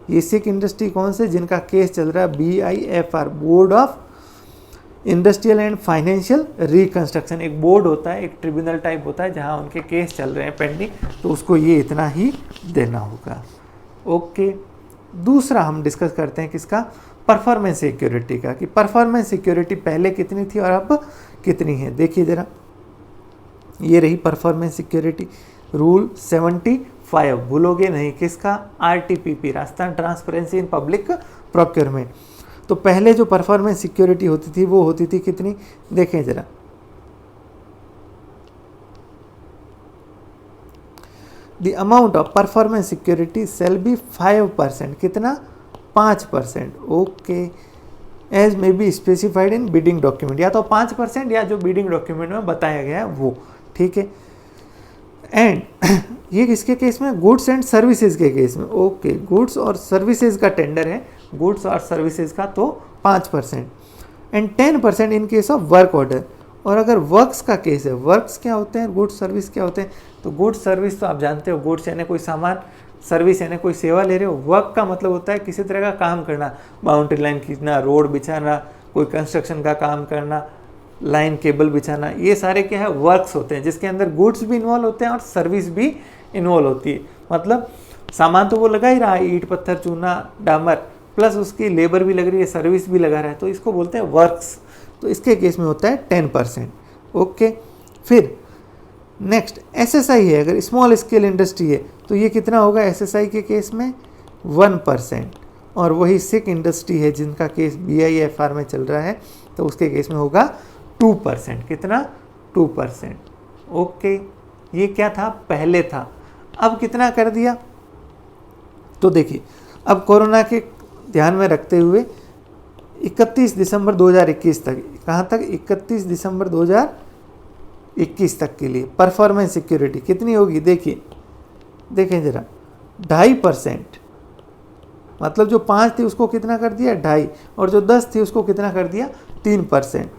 Speaker 1: ये सिक इंडस्ट्री कौन से? जिनका केस चल रहा है BIFR, board of industrial and financial reconstruction. एक बोर्ड होता है, एक ट्रिब्यूनल टाइप होता है जहां उनके केस चल रहे हैं पेंडिंग, तो उसको ये इतना ही देना होगा। ओके, दूसरा हम डिस्कस करते हैं किसका? परफॉर्मेंस सिक्योरिटी का, कि परफॉर्मेंस सिक्योरिटी पहले कितनी थी और अब कितनी है। देखिए जरा, ये रही परफॉर्मेंस सिक्योरिटी। रूल 75 भूलोगे नहीं, किसका? RTPP, Rajasthan transparency in public procurement. तो पहले जो परफॉर्मेंस सिक्योरिटी होती थी वो होती थी कितनी? देखें जरा, the amount of performance security shall be 5%। कितना? 5%। Okay, as may be specified in bidding document. या तो 5% या जो बिडिंग डॉक्यूमेंट में बताया गया है वो, ठीक है। एंड ये किसके केस में? गुड्स एंड सर्विसेज के केस में। ओके, गुड्स और सर्विसेज का टेंडर है, गुड्स और सर्विसेज का, तो 5%। And 10% in case of work order. और अगर वर्क्स का केस है, वर्क्स क्या होते हैं, गुड्स सर्विस क्या होते हैं? तो गुड्स सर्विस तो आप जानते हो, गुड्स यानी कोई सामान, सर्विस यानी कोई सेवा ले रहे हो। वर्क का मतलब होता है किसी तरह का काम करना, बाउंड्री लाइन खींचना, रोड बिछाना, कोई कंस्ट्रक्शन का काम करना, लाइन केबल बिछाना, ये सारे क्या है वर्क्स होते हैं, जिसके अंदर गुड्स भी इन्वॉल्व होते हैं और सर्विस भी इन्वॉल्व होती है। मतलब सामान तो वो लगा ही रहा है, ईंट पत्थर चूना डामर, प्लस उसकी लेबर भी लग रही है, सर्विस भी लगा रहा है, तो इसको बोलते हैं वर्क्स। तो इसके केस में होता है 10%। ओके, फिर नेक्स्ट SSI है, अगर स्मॉल स्केल इंडस्ट्री है तो ये कितना होगा SSI के केस में 1%। और वही सिक इंडस्ट्री है जिनका केस BIFR में चल रहा है तो उसके केस में होगा 2%। कितना? 2%। ओके, ये क्या था? पहले था। अब कितना कर दिया? तो देखिए, अब कोरोना के ध्यान में रखते हुए 31 दिसंबर 2021 तक, कहाँ तक? 31 दिसंबर 2021 तक के लिए परफॉर्मेंस सिक्योरिटी कितनी होगी? देखिए, देखें जरा, 2.5%। मतलब जो 5 थी उसको कितना कर दिया? 2.5, और जो 10 थी उसको कितना कर दिया? 3%।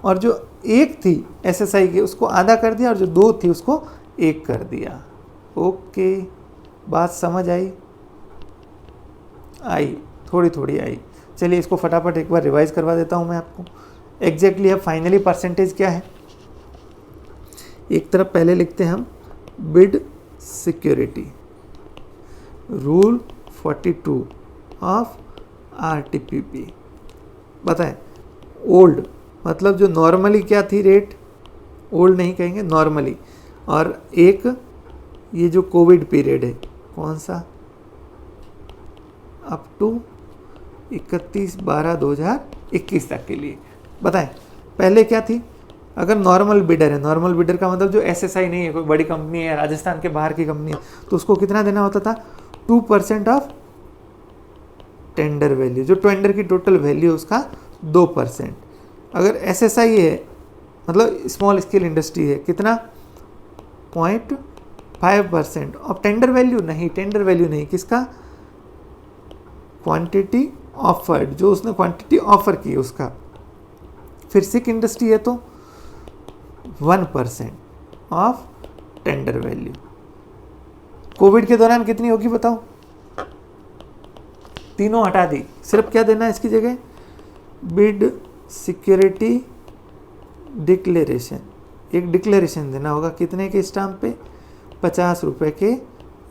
Speaker 1: और जो 1 थी SSI की उसको आधा कर दिया, और जो 2 थी उसको 1 कर दिया। ओके, बात समझ आई? थोड़ी थोड़ी आई। चलिए इसको फटाफट एक बार रिवाइज करवा देता हूँ मैं आपको। एग्जैक्टली अब फाइनली परसेंटेज क्या है? एक तरफ पहले लिखते हैं हम bid security, rule 42 of RTPP। बताएं, ओल्ड मतलब जो नॉर्मली क्या थी रेट, ओल्ड नहीं कहेंगे, नॉर्मली, और एक ये जो कोविड पीरियड है, कौन सा? अप टू 31/12/2021 तक के लिए। बताएं, पहले क्या थी? अगर नॉर्मल बिडर है, नॉर्मल बिडर का मतलब जो SSI नहीं है, कोई बड़ी कंपनी है, राजस्थान के बाहर की कंपनी है, तो उसको कितना देना होता था? 2% ऑफ टेंडर वैल्यू, जो टेंडर की टोटल वैल्यू है उसका 2%। अगर SSI है, मतलब स्मॉल स्केल इंडस्ट्री है, कितना? 0.5% ऑफ टेंडर वैल्यू। नहीं, टेंडर वैल्यू नहीं, किसका? क्वांटिटी ऑफर्ड, जो उसने क्वांटिटी ऑफर की उसका। फिर सिक इंडस्ट्री है तो 1% ऑफ टेंडर वैल्यू। कोविड के दौरान कितनी होगी बताओ? तीनों हटा दी, सिर्फ क्या देना है इसकी जगह? Bid security declaration. एक डिक्लेरेशन देना होगा, कितने के स्टाम्प पे? 50 रुपये के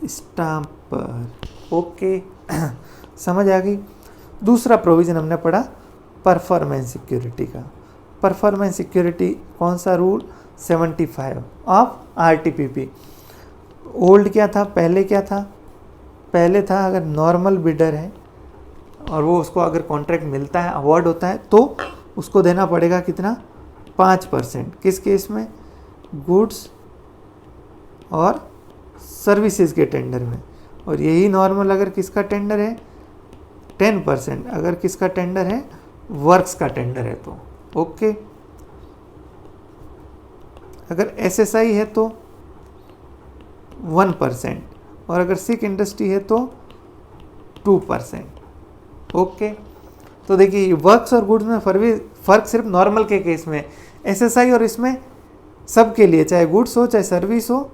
Speaker 1: स्टाम्प पर। ओके, समझ आ गई? दूसरा प्रोविज़न हमने पढ़ा परफॉर्मेंस सिक्योरिटी का। परफॉर्मेंस सिक्योरिटी कौन सा? Rule 75 of RTPP। ओल्ड क्या था? पहले क्या था? पहले था अगर नॉर्मल बिडर है और वो उसको अगर कॉन्ट्रैक्ट मिलता है, अवार्ड होता है, तो उसको देना पड़ेगा कितना? 5%। किस केस में? गुड्स और सर्विसेज के टेंडर में। और यही नॉर्मल अगर किसका टेंडर है? 10%। अगर किसका टेंडर है? वर्क्स का टेंडर है तो। ओके, अगर SSI है तो 1%, और अगर सिक इंडस्ट्री है तो 2%। ओके, तो देखिए वर्क्स और गुड्स में फर्क सिर्फ नॉर्मल के केस में। SSI और इसमें सब के लिए, चाहे गुड्स हो, चाहे सर्विस हो,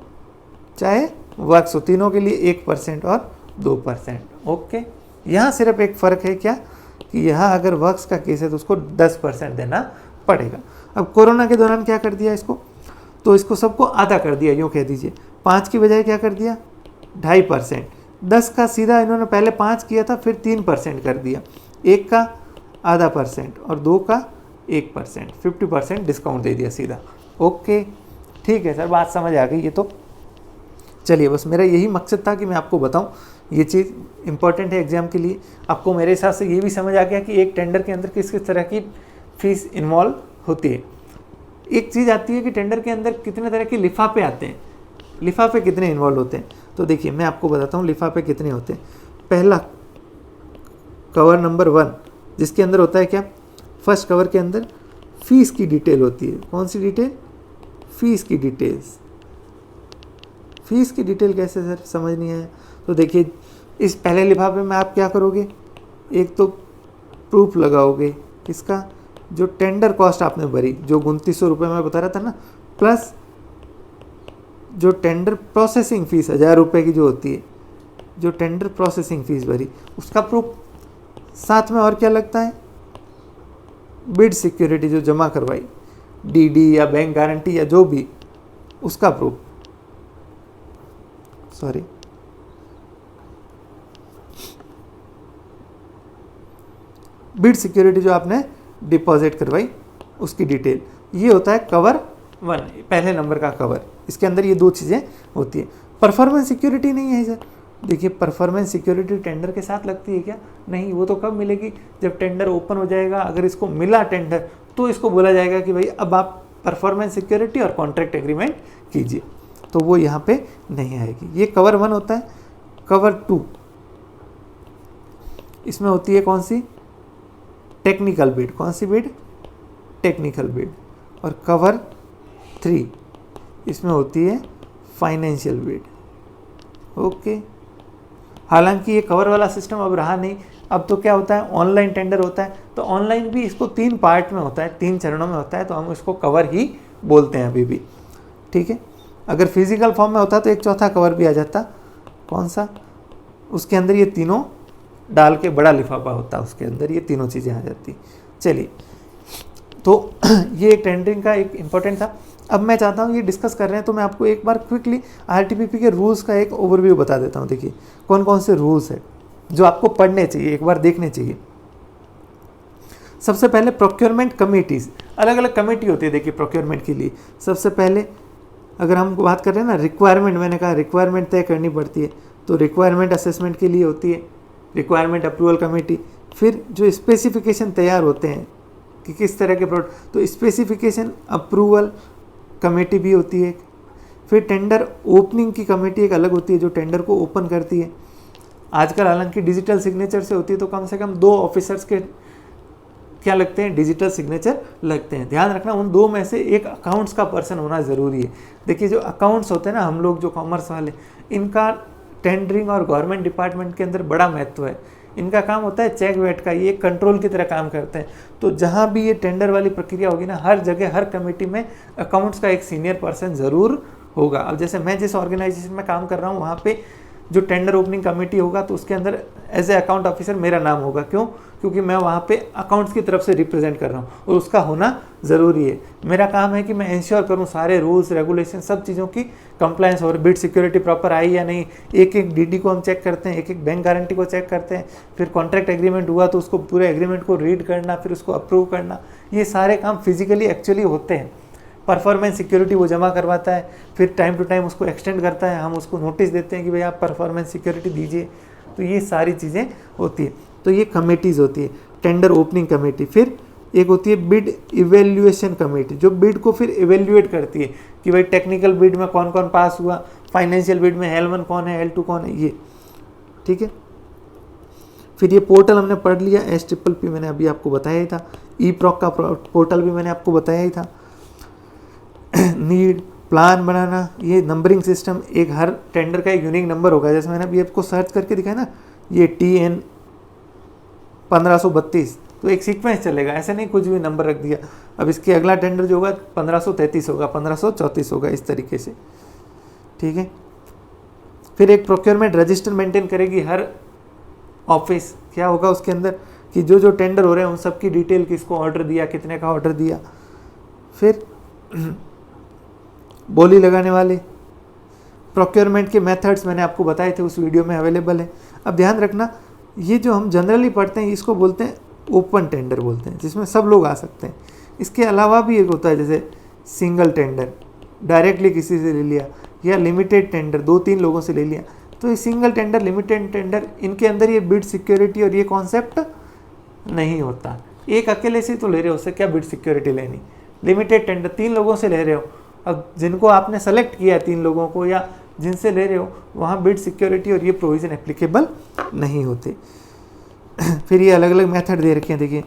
Speaker 1: चाहे वर्क्स हो, तीनों के लिए 1% और 2%। ओके, यहाँ सिर्फ एक फ़र्क है, क्या? कि यहाँ अगर वर्क्स का केस है तो उसको 10% देना पड़ेगा। अब कोरोना के दौरान क्या कर दिया इसको? तो इसको सबको आधा कर दिया, यूँ कह दीजिए। 5 की बजाय क्या कर दिया? 2.5%। 10 का सीधा इन्होंने पहले 5 किया था, फिर 3% कर दिया। 1 का आधा % और 2 का 1%, 50% डिस्काउंट दे दिया सीधा। ओके, ठीक है सर, बात समझ आ गई ये तो। चलिए, बस मेरा यही मकसद था कि मैं आपको बताऊं, ये चीज़ इंपॉर्टेंट है एग्जाम के लिए। आपको मेरे हिसाब से ये भी समझ आ गया कि एक टेंडर के अंदर किस किस तरह की फीस इन्वॉल्व होती है। एक चीज़ आती है कि टेंडर के अंदर कितने तरह के लिफाफे आते हैं, लिफाफे कितने इन्वॉल्व होते हैं। तो देखिए मैं आपको बताता हूँ लिफाफे कितने होते हैं। पहला कवर नंबर 1, जिसके अंदर होता है क्या? फर्स्ट कवर के अंदर फीस की डिटेल होती है। कौन सी डिटेल? फीस की डिटेल्स। फीस की डिटेल कैसे सर, समझ नहीं आया? तो देखिए, इस पहले लिफाफे में आप क्या करोगे? एक तो प्रूफ लगाओगे, किसका? जो टेंडर कॉस्ट आपने भरी, जो 2900 रुपये में बता रहा था ना, प्लस जो टेंडर प्रोसेसिंग फीस 1000 रुपये की जो होती है, जो टेंडर प्रोसेसिंग फीस भरी, उसका प्रूफ। साथ में और क्या लगता है? बिड सिक्योरिटी जो जमा करवाई, डीडी या बैंक गारंटी या जो भी, उसका प्रूफ, सॉरी, बिड सिक्योरिटी जो आपने डिपॉजिट करवाई उसकी डिटेल, ये होता है कवर 1, पहले नंबर का कवर। इसके अंदर ये 2 चीज़ें होती है। परफॉर्मेंस सिक्योरिटी नहीं है सर। देखिए परफॉर्मेंस सिक्योरिटी टेंडर के साथ लगती है क्या? नहीं, वो तो कब मिलेगी? जब टेंडर ओपन हो जाएगा। अगर इसको मिला टेंडर तो इसको बोला जाएगा कि भाई अब आप परफॉर्मेंस सिक्योरिटी और कॉन्ट्रैक्ट एग्रीमेंट कीजिए, तो वो यहाँ पे नहीं आएगी। ये कवर 1 होता है। कवर 2 इसमें होती है कौन सी? Technical bid. कौन सी बिड? Technical bid. और कवर 3 इसमें होती है फाइनेंशियल बिड। ओके, हालांकि ये कवर वाला सिस्टम अब रहा नहीं। अब तो क्या होता है, ऑनलाइन टेंडर होता है। तो ऑनलाइन भी इसको 3 पार्ट में होता है, 3 चरणों में होता है, तो हम इसको कवर ही बोलते हैं अभी भी। ठीक है, अगर फिजिकल फॉर्म में होता तो एक चौथा कवर भी आ जाता। कौन सा? उसके अंदर ये तीनों डाल के बड़ा लिफाफा होता है, उसके अंदर ये तीनों चीज़ें आ जाती। चलिए, तो ये टेंडरिंग का एक इम्पोर्टेंट था। अब मैं चाहता हूँ ये डिस्कस कर रहे हैं तो मैं आपको एक बार क्विकली आरटीपीपी के रूल्स का एक ओवरव्यू बता देता हूँ। देखिए कौन कौन से रूल्स है जो आपको पढ़ने चाहिए, एक बार देखने चाहिए। सबसे पहले प्रोक्योरमेंट कमेटीज, अलग अलग कमेटी होती है देखिए प्रोक्योरमेंट के लिए। सबसे पहले अगर हम बात कर रहे हैं ना रिक्वायरमेंट, मैंने कहा रिक्वायरमेंट तय करनी पड़ती है, तो रिक्वायरमेंट असेसमेंट के लिए होती है रिक्वायरमेंट अप्रूवल कमेटी। फिर जो स्पेसिफिकेशन तैयार होते हैं कि किस तरह के प्रोडक्ट, तो स्पेसिफिकेशन अप्रूवल कमेटी भी होती है। फिर टेंडर ओपनिंग की कमेटी एक अलग होती है जो टेंडर को ओपन करती है। आजकल हालांकि डिजिटल सिग्नेचर से होती है, तो कम से कम 2 ऑफिसर्स के क्या लगते हैं, डिजिटल सिग्नेचर लगते हैं। ध्यान रखना उन 2 में से एक अकाउंट्स का पर्सन होना ज़रूरी है। देखिए जो अकाउंट्स होते हैं ना, हम लोग जो कॉमर्स वाले, इनका टेंडरिंग और गवर्नमेंट डिपार्टमेंट के अंदर बड़ा महत्व है। इनका काम होता है चेक वेट का, ये कंट्रोल की तरह काम करते हैं। तो जहाँ भी ये टेंडर वाली प्रक्रिया होगी ना, हर जगह हर कमेटी में अकाउंट्स का एक सीनियर पर्सन ज़रूर होगा। अब जैसे मैं जिस ऑर्गेनाइजेशन में काम कर रहा हूँ, वहाँ पे जो टेंडर ओपनिंग कमेटी होगा तो उसके अंदर एज ए अकाउंट ऑफिसर मेरा नाम होगा। क्यों? क्योंकि मैं वहाँ पे अकाउंट्स की तरफ से रिप्रेजेंट कर रहा हूँ और उसका होना ज़रूरी है। मेरा काम है कि मैं इंश्योर करूँ सारे रूल्स रेगुलेशन सब चीज़ों की कंप्लायंस और बिड सिक्योरिटी प्रॉपर आई या नहीं। एक एक डीडी को हम चेक करते हैं, एक एक बैंक गारंटी को चेक करते हैं। फिर कॉन्ट्रैक्ट एग्रीमेंट हुआ तो उसको पूरे एग्रीमेंट को रीड करना, फिर उसको अप्रूव करना, ये सारे काम फिजिकली एक्चुअली होते हैं। परफॉर्मेंस सिक्योरिटी वो जमा करवाता है, फिर टाइम टू टाइम उसको एक्सटेंड करता है। हम उसको नोटिस देते हैं कि भाई आप परफॉर्मेंस सिक्योरिटी दीजिए। तो ये सारी चीज़ें होती है। तो ये कमेटीज़ होती है, टेंडर ओपनिंग कमेटी। फिर एक होती है बिड इवेल्युएशन कमेटी, जो बिड को फिर इवेल्युएट करती है कि भाई टेक्निकल बिड में कौन कौन पास हुआ, फाइनेंशियल बिड में L1 कौन है, L2 कौन है, ये ठीक है। फिर ये पोर्टल हमने पढ़ लिया, SPPP मैंने अभी आपको बताया ही था, ई-प्रॉक का पोर्टल भी मैंने आपको बताया ही था। नीड प्लान बनाना, ये नंबरिंग सिस्टम, एक हर टेंडर का एक यूनिक नंबर होगा। जैसे मैंने अभी आपको सर्च करके दिखाया ना, ये TN 1532, तो एक सीक्वेंस चलेगा, ऐसे नहीं कुछ भी नंबर रख दिया। अब इसके अगला टेंडर जो होगा 1533 होगा, 1534 होगा, इस तरीके से, ठीक है। फिर एक प्रोक्योरमेंट रजिस्टर मेंटेन करेगी हर ऑफिस। क्या होगा उसके अंदर कि जो जो टेंडर हो रहे हैं उन सब की डिटेल, किसको ऑर्डर दिया, कितने का ऑर्डर दिया। फिर बोली लगाने वाले प्रोक्योरमेंट के मेथड्स मैंने आपको बताए थे, उस वीडियो में अवेलेबल है। अब ध्यान रखना, ये जो हम जनरली पढ़ते हैं इसको बोलते हैं ओपन टेंडर बोलते हैं, जिसमें सब लोग आ सकते हैं। इसके अलावा भी एक होता है जैसे सिंगल टेंडर, डायरेक्टली किसी से ले लिया, या लिमिटेड टेंडर 2-3 लोगों से ले लिया। तो ये सिंगल टेंडर, लिमिटेड टेंडर, इनके अंदर ये बिड सिक्योरिटी और ये कॉन्सेप्ट नहीं होता। एक अकेले से तो ले रहे हो, उससे क्या बिड सिक्योरिटी लेनी। लिमिटेड टेंडर 3 लोगों से ले रहे हो, अब जिनको आपने सेलेक्ट किया 3 लोगों को या जिनसे ले रहे हो, वहाँ बिड सिक्योरिटी और ये प्रोविज़न एप्लीकेबल नहीं होते। फिर ये अलग अलग मेथड दे रखे हैं देखिए,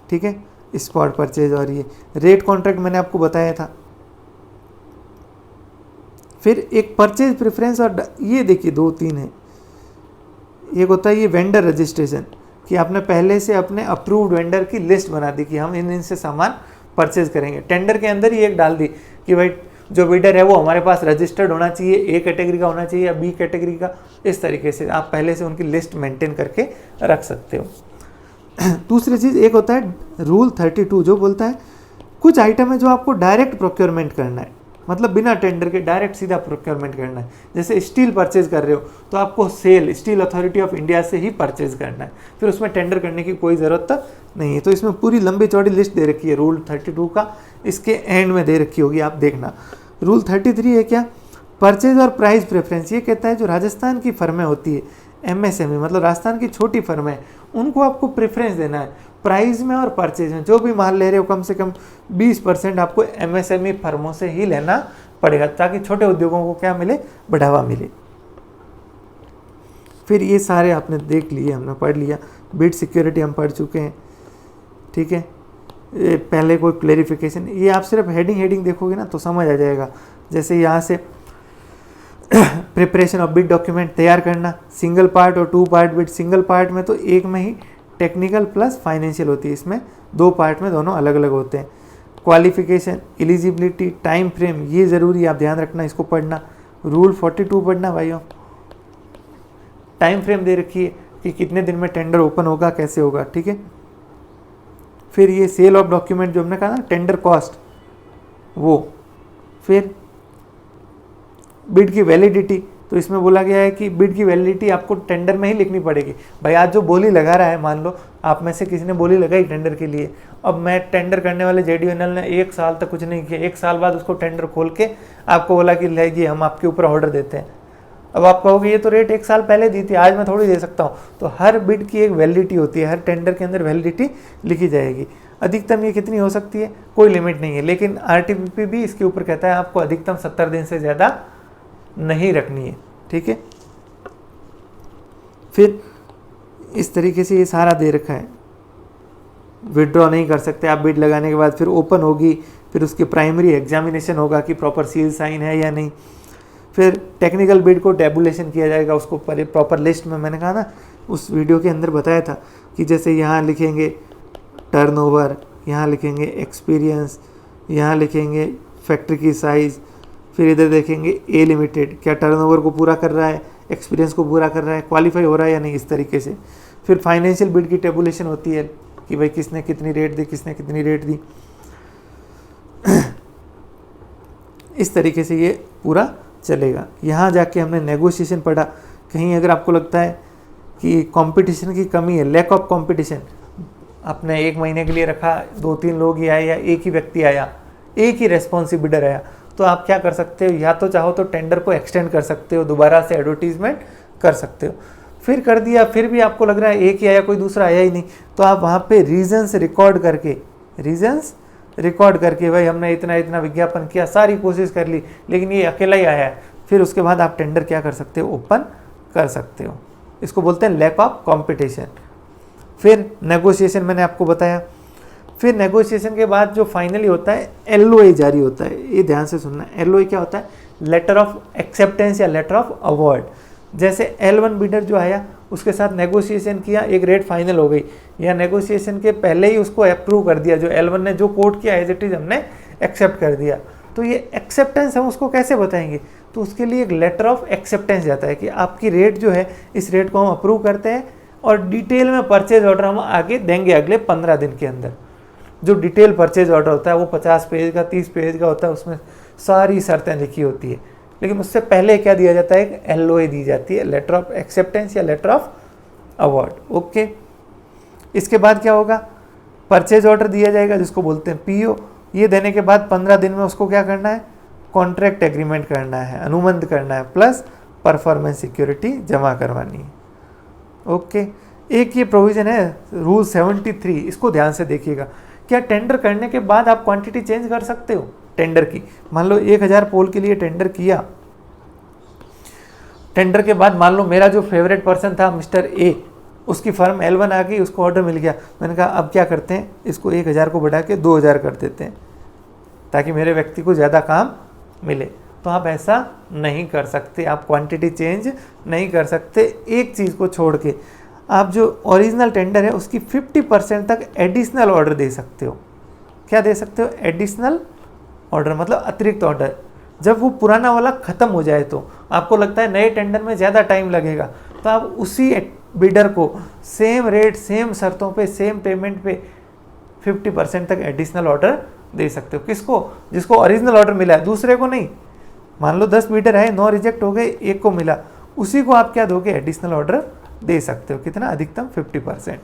Speaker 1: ठीक है, स्पॉट परचेज और ये रेट कॉन्ट्रैक्ट मैंने आपको बताया था। फिर एक परचेज प्रेफरेंस, और ये देखिए 2-3 है। एक होता है ये वेंडर रजिस्ट्रेशन, कि आपने पहले से अपने अप्रूव्ड वेंडर की लिस्ट बना दी कि हम इनसे सामान परचेज करेंगे। टेंडर के अंदर ही एक डाल दी कि भाई जो बिडर है वो हमारे पास रजिस्टर्ड होना चाहिए, A कैटेगरी का होना चाहिए या B कैटेगरी का। इस तरीके से आप पहले से उनकी लिस्ट मेंटेन करके रख सकते हो। दूसरी चीज़ एक होता है रूल 32, जो बोलता है कुछ आइटम है जो आपको डायरेक्ट प्रोक्योरमेंट करना है, मतलब बिना टेंडर के डायरेक्ट सीधा प्रोक्योरमेंट करना है। जैसे स्टील परचेज कर रहे हो तो आपको SAIL steel authority of India से ही परचेज करना है, फिर उसमें टेंडर करने की कोई ज़रूरत नहीं है। तो इसमें पूरी लंबी चौड़ी लिस्ट दे रखी है रूल 32 का, इसके एंड में दे रखी होगी, आप देखना। रूल 33 है क्या, परचेज और प्राइस प्रेफरेंस। ये कहता है जो राजस्थान की फर्में होती है एमएसएमई, मतलब राजस्थान की छोटी फर्में, उनको आपको प्रेफरेंस देना है प्राइस में और परचेज में। जो भी माल ले रहे हो कम से कम 20% आपको एमएसएमई फर्मों से ही लेना पड़ेगा, ताकि छोटे उद्योगों को क्या मिले, बढ़ावा मिले। फिर ये सारे आपने देख लिए, हमने पढ़ लिया। बिड सिक्योरिटी हम पढ़ चुके हैं, ठीक है। पहले कोई क्लेरिफिकेशन, ये आप सिर्फ हेडिंग देखोगे ना तो समझ आ जाएगा। जैसे यहाँ से प्रिपरेशन ऑफ बिड डॉक्यूमेंट तैयार करना, सिंगल पार्ट और 2 पार्ट बिड। सिंगल पार्ट में तो एक में ही टेक्निकल प्लस फाइनेंशियल होती है, इसमें 2 पार्ट में दोनों अलग अलग होते हैं। क्वालिफिकेशन, एलिजिबिलिटी, टाइम फ्रेम, ये ज़रूरी आप ध्यान रखना, इसको पढ़ना। रूल 42 पढ़ना भाइयों, टाइम फ्रेम दे रखी है कि कितने दिन में टेंडर ओपन होगा, कैसे होगा, ठीक है। फिर ये सेल ऑफ डॉक्यूमेंट जो हमने कहा ना, टेंडर कॉस्ट वो। फिर बिड की वैलिडिटी, तो इसमें बोला गया है कि बिड की वैलिडिटी आपको टेंडर में ही लिखनी पड़ेगी। भाई आज जो बोली लगा रहा है, मान लो आप में से किसी ने बोली लगाई टेंडर के लिए, अब मैं टेंडर करने वाले JDNL ने 1 साल तक कुछ नहीं किया, 1 साल बाद उसको टेंडर खोल के आपको बोला कि ले हम आपके ऊपर ऑर्डर देते हैं। अब आप कहोगे ये तो रेट 1 साल पहले दी थी, आज मैं थोड़ी दे सकता हूँ। तो हर बिड की एक वैलिडिटी होती है, हर टेंडर के अंदर वैलिडिटी लिखी जाएगी। अधिकतम ये कितनी हो सकती है, कोई लिमिट नहीं है, लेकिन RTPP भी इसके ऊपर कहता है आपको अधिकतम 70 दिन से ज़्यादा नहीं रखनी है, ठीक है। फिर इस तरीके से ये सारा दे रखा है। विड्रॉ नहीं कर सकते आप बिड लगाने के बाद, फिर ओपन होगी, फिर उसकी प्राइमरी एग्जामिनेशन होगा कि प्रॉपर सील साइन है या नहीं। फिर टेक्निकल बिड को टेबुलेशन किया जाएगा, उसको प्रॉपर लिस्ट में, मैंने कहा ना उस वीडियो के अंदर बताया था कि जैसे यहाँ लिखेंगे टर्नओवर, यहाँ लिखेंगे एक्सपीरियंस, यहाँ लिखेंगे फैक्ट्री की साइज़, फिर इधर देखेंगे ए लिमिटेड क्या टर्नओवर को पूरा कर रहा है, एक्सपीरियंस को पूरा कर रहा है, क्वालिफाई हो रहा है या नहीं, इस तरीके से। फिर फाइनेंशियल बिड की टेबुलेशन होती है कि भाई किसने कितनी रेट दी, किसने कितनी रेट दी। इस तरीके से ये पूरा चलेगा। यहाँ जाके हमने नेगोशिएशन पढ़ा। कहीं अगर आपको लगता है कि कंपटीशन की कमी है, लैक ऑफ कंपटीशन, आपने 1 महीने के लिए रखा, 2-3 लोग ही आए या एक ही व्यक्ति आया, एक ही रेस्पॉन्सिव बिडर आया, तो आप क्या कर सकते हो, या तो चाहो तो टेंडर को एक्सटेंड कर सकते हो, दोबारा से एडवर्टीजमेंट कर सकते हो। फिर कर दिया, फिर भी आपको लग रहा है एक ही आया, कोई दूसरा आया ही नहीं, तो आप वहाँ पे रीजंस रिकॉर्ड करके भाई हमने इतना इतना विज्ञापन किया, सारी कोशिश कर ली, लेकिन ये अकेला ही आया है, फिर उसके बाद आप टेंडर क्या कर सकते हो, ओपन कर सकते हो। इसको बोलते हैं लैक ऑफ कॉम्पिटिशन। फिर नेगोशिएशन मैंने आपको बताया। फिर नेगोशिएशन के बाद जो फाइनली होता है LOA जारी होता है, ये ध्यान से सुनना। LOA क्या होता है, लेटर ऑफ एक्सेप्टेंस या लेटर ऑफ अवॉर्ड। जैसे L1 बिडर जो आया उसके साथ नेगोशिएशन किया, एक रेट फाइनल हो गई, या नेगोशिएशन के पहले ही उसको अप्रूव कर दिया, जो L1 ने जो कोट किया एज इट इज हमने एक्सेप्ट कर दिया। तो ये एक्सेप्टेंस हम उसको कैसे बताएंगे, तो उसके लिए एक लेटर ऑफ एक्सेप्टेंस जाता है कि आपकी रेट जो है, इस रेट को हम अप्रूव करते हैं और डिटेल में परचेज ऑर्डर हम आगे देंगे अगले 15 दिन के अंदर। जो डिटेल परचेज ऑर्डर होता है वो 50 पेज का 30 पेज का होता है, उसमें सारी शर्तें लिखी होती है, लेकिन उससे पहले क्या दिया जाता है, एक LOA दी जाती है, लेटर ऑफ एक्सेप्टेंस या लेटर ऑफ अवॉर्ड। ओके, इसके बाद क्या होगा, परचेज ऑर्डर दिया जाएगा जिसको बोलते हैं PO। ये देने के बाद 15 दिन में उसको क्या करना है, कॉन्ट्रैक्ट एग्रीमेंट करना है, अनुबंध करना है, प्लस परफॉर्मेंस सिक्योरिटी जमा करवानी है। ओके, एक ये प्रोविज़न है रूल 73, इसको ध्यान से देखिएगा। क्या टेंडर करने के बाद आप क्वांटिटी चेंज कर सकते हो टेंडर की? मान लो 1000 पोल के लिए टेंडर किया, टेंडर के बाद मान लो मेरा जो फेवरेट पर्सन था मिस्टर A, उसकी फर्म L1 आ गई, उसको ऑर्डर मिल गया। मैंने कहा अब क्या करते हैं, इसको 1000 को बढ़ा के 2000 कर देते हैं ताकि मेरे व्यक्ति को ज़्यादा काम मिले। तो आप ऐसा नहीं कर सकते, आप क्वांटिटी चेंज नहीं कर सकते। एक चीज़ को छोड़ के आप जो ओरिजिनल टेंडर है उसकी 50% तक एडिशनल ऑर्डर दे सकते हो। क्या दे सकते हो, एडिशनल ऑर्डर, मतलब अतिरिक्त ऑर्डर। जब वो पुराना वाला ख़त्म हो जाए तो आपको लगता है नए टेंडर में ज़्यादा टाइम लगेगा, तो आप उसी बिडर को सेम रेट, सेम शर्तों पे, सेम पेमेंट पे 50% तक एडिशनल ऑर्डर दे सकते हो। किसको? जिसको ओरिजिनल ऑर्डर मिला है, दूसरे को नहीं। मान लो 10 बिडर है, 9 रिजेक्ट हो गए, एक को मिला, उसी को आप क्या दोगे? एडिशनल ऑर्डर दे सकते हो। कितना? अधिकतम 50%।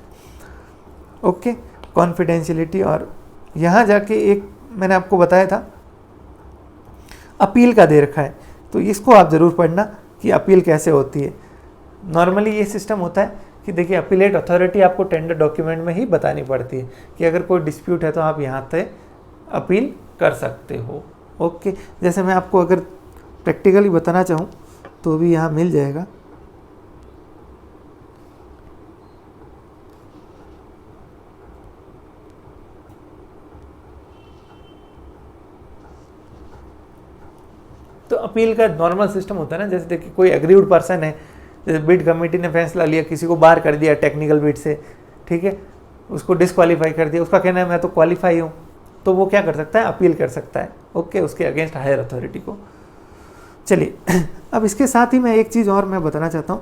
Speaker 1: Okay, confidentiality. और यहाँ जाके एक मैंने आपको बताया था अपील का दे रखा है, तो इसको आप ज़रूर पढ़ना कि अपील कैसे होती है। नॉर्मली ये सिस्टम होता है कि देखिए, अपीलेट अथॉरिटी आपको टेंडर डॉक्यूमेंट में ही बतानी पड़ती है कि अगर कोई डिस्प्यूट है तो आप यहाँ से अपील कर सकते हो। ओके, जैसे मैं आपको अगर प्रैक्टिकली बताना चाहूँ तो भी यहाँ मिल जाएगा। तो अपील का नॉर्मल सिस्टम होता है ना, जैसे देखिए कोई एग्रीव्ड पर्सन है, जैसे बिड कमेटी ने फैसला लिया, किसी को बाहर कर दिया टेक्निकल बिड से, ठीक है, उसको डिस्क्वालीफाई कर दिया, उसका कहना है मैं तो क्वालिफाई हूँ, तो वो क्या कर सकता है? अपील कर सकता है। ओके, उसके अगेंस्ट हायर अथॉरिटी को। चलिए अब इसके साथ ही मैं एक चीज़ और मैं बताना चाहता हूँ।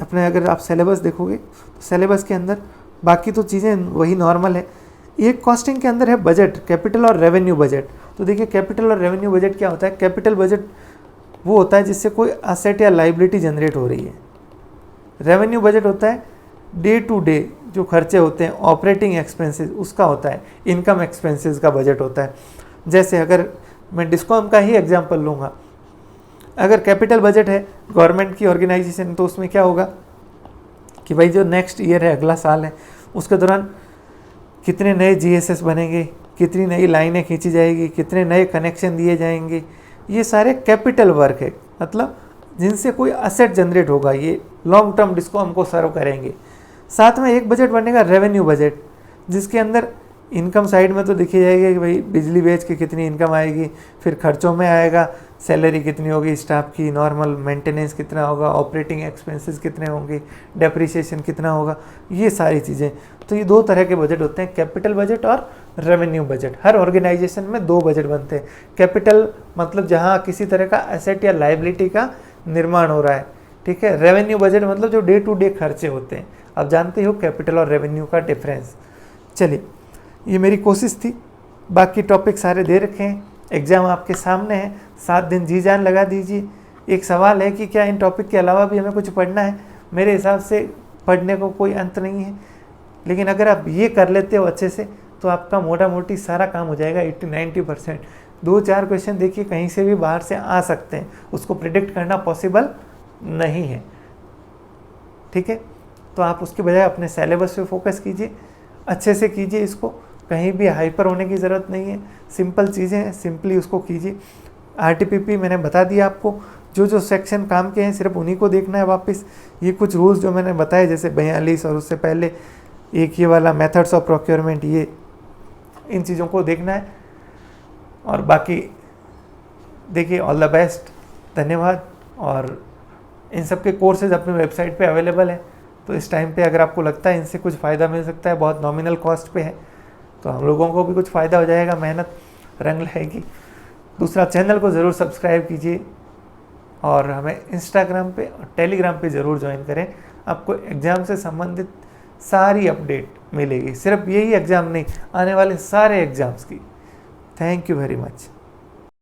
Speaker 1: अपने अगर आप सिलेबस देखोगे तो सिलेबस के अंदर बाकी तो चीज़ें वही नॉर्मल है। एक कॉस्टिंग के अंदर है बजट, कैपिटल और रेवेन्यू बजट। तो देखिए, कैपिटल और रेवेन्यू बजट क्या होता है? कैपिटल बजट वो होता है जिससे कोई असेट या लाइबिलिटी जनरेट हो रही है। रेवेन्यू बजट होता है डे टू डे जो खर्चे होते हैं, ऑपरेटिंग एक्सपेंसेस, उसका होता है। इनकम एक्सपेंसेस का बजट होता है। जैसे अगर मैं डिस्कॉम का ही एग्जांपल लूँगा, अगर कैपिटल बजट है गवर्नमेंट की ऑर्गेनाइजेशन, तो उसमें क्या होगा कि भाई जो नेक्स्ट ईयर है, अगला साल है, उसके दौरान कितने नए जीएसएस बनेंगे, कितनी नई लाइनें खींची जाएगी, कितने नए कनेक्शन दिए जाएंगे, ये सारे कैपिटल वर्क है, मतलब जिनसे कोई असेट जनरेट होगा, ये लॉन्ग टर्म डिस्कॉम को सर्व करेंगे। साथ में एक बजट बनेगा रेवेन्यू बजट, जिसके अंदर इनकम साइड में तो दिखी जाएगी कि भाई बिजली बेच के कितनी इनकम आएगी, फिर खर्चों में आएगा सैलरी कितनी होगी स्टाफ की, नॉर्मल मेंटेनेंस कितना होगा, ऑपरेटिंग एक्सपेंसेस कितने होंगे, डेप्रिसिएशन कितना होगा, ये सारी चीज़ें। तो ये दो तरह के बजट होते हैं, कैपिटल बजट और रेवेन्यू बजट। हर ऑर्गेनाइजेशन में दो बजट बनते हैं। कैपिटल मतलब जहाँ किसी तरह का एसेट या लाइबिलिटी का निर्माण हो रहा है, ठीक है। रेवेन्यू बजट मतलब जो डे टू डे खर्चे होते हैं। आप जानते हो कैपिटल और रेवेन्यू का डिफरेंस। चलिए, ये मेरी कोशिश थी, बाकी टॉपिक सारे दे रखे हैं, एग्ज़ाम आपके सामने है, 7 दिन जी जान लगा दीजिए। एक सवाल है कि क्या इन टॉपिक के अलावा भी हमें कुछ पढ़ना है? मेरे हिसाब से पढ़ने को कोई अंत नहीं है, लेकिन अगर आप ये कर लेते हो अच्छे से तो आपका मोटा मोटी सारा काम हो जाएगा 80-90%। 2-4 क्वेश्चन देखिए कहीं से भी बाहर से आ सकते हैं, उसको प्रिडिक्ट करना पॉसिबल नहीं है, ठीक है। तो आप उसके बजाय अपने सिलेबस पे फोकस कीजिए, अच्छे से कीजिए इसको, कहीं भी हाइपर होने की ज़रूरत नहीं है। सिंपल चीज़ें हैं, सिंपली उसको कीजिए। आरटीपीपी मैंने बता दिया आपको, जो जो सेक्शन काम के हैं सिर्फ उन्हीं को देखना है वापस। ये कुछ रूल्स जो मैंने बताए जैसे 42 और उससे पहले एक ये वाला मेथड्स ऑफ प्रोक्योरमेंट, ये इन चीज़ों को देखना है। और बाकी देखिए, ऑल द बेस्ट, धन्यवाद। और इन सब के कोर्सेज अपनी वेबसाइट पे अवेलेबल है, तो इस टाइम पे अगर आपको लगता है इनसे कुछ फ़ायदा मिल सकता है, बहुत नॉमिनल कॉस्ट पे है, तो हम लोगों को भी कुछ फ़ायदा हो जाएगा, मेहनत रंग लाएगी। दूसरा, चैनल को ज़रूर सब्सक्राइब कीजिए और हमें इंस्टाग्राम पे और टेलीग्राम पे ज़रूर ज्वाइन करें। आपको एग्ज़ाम से संबंधित सारी अपडेट मिलेगी, सिर्फ यही एग्ज़ाम नहीं, आने वाले सारे एग्ज़ाम्स की। Thank you very much.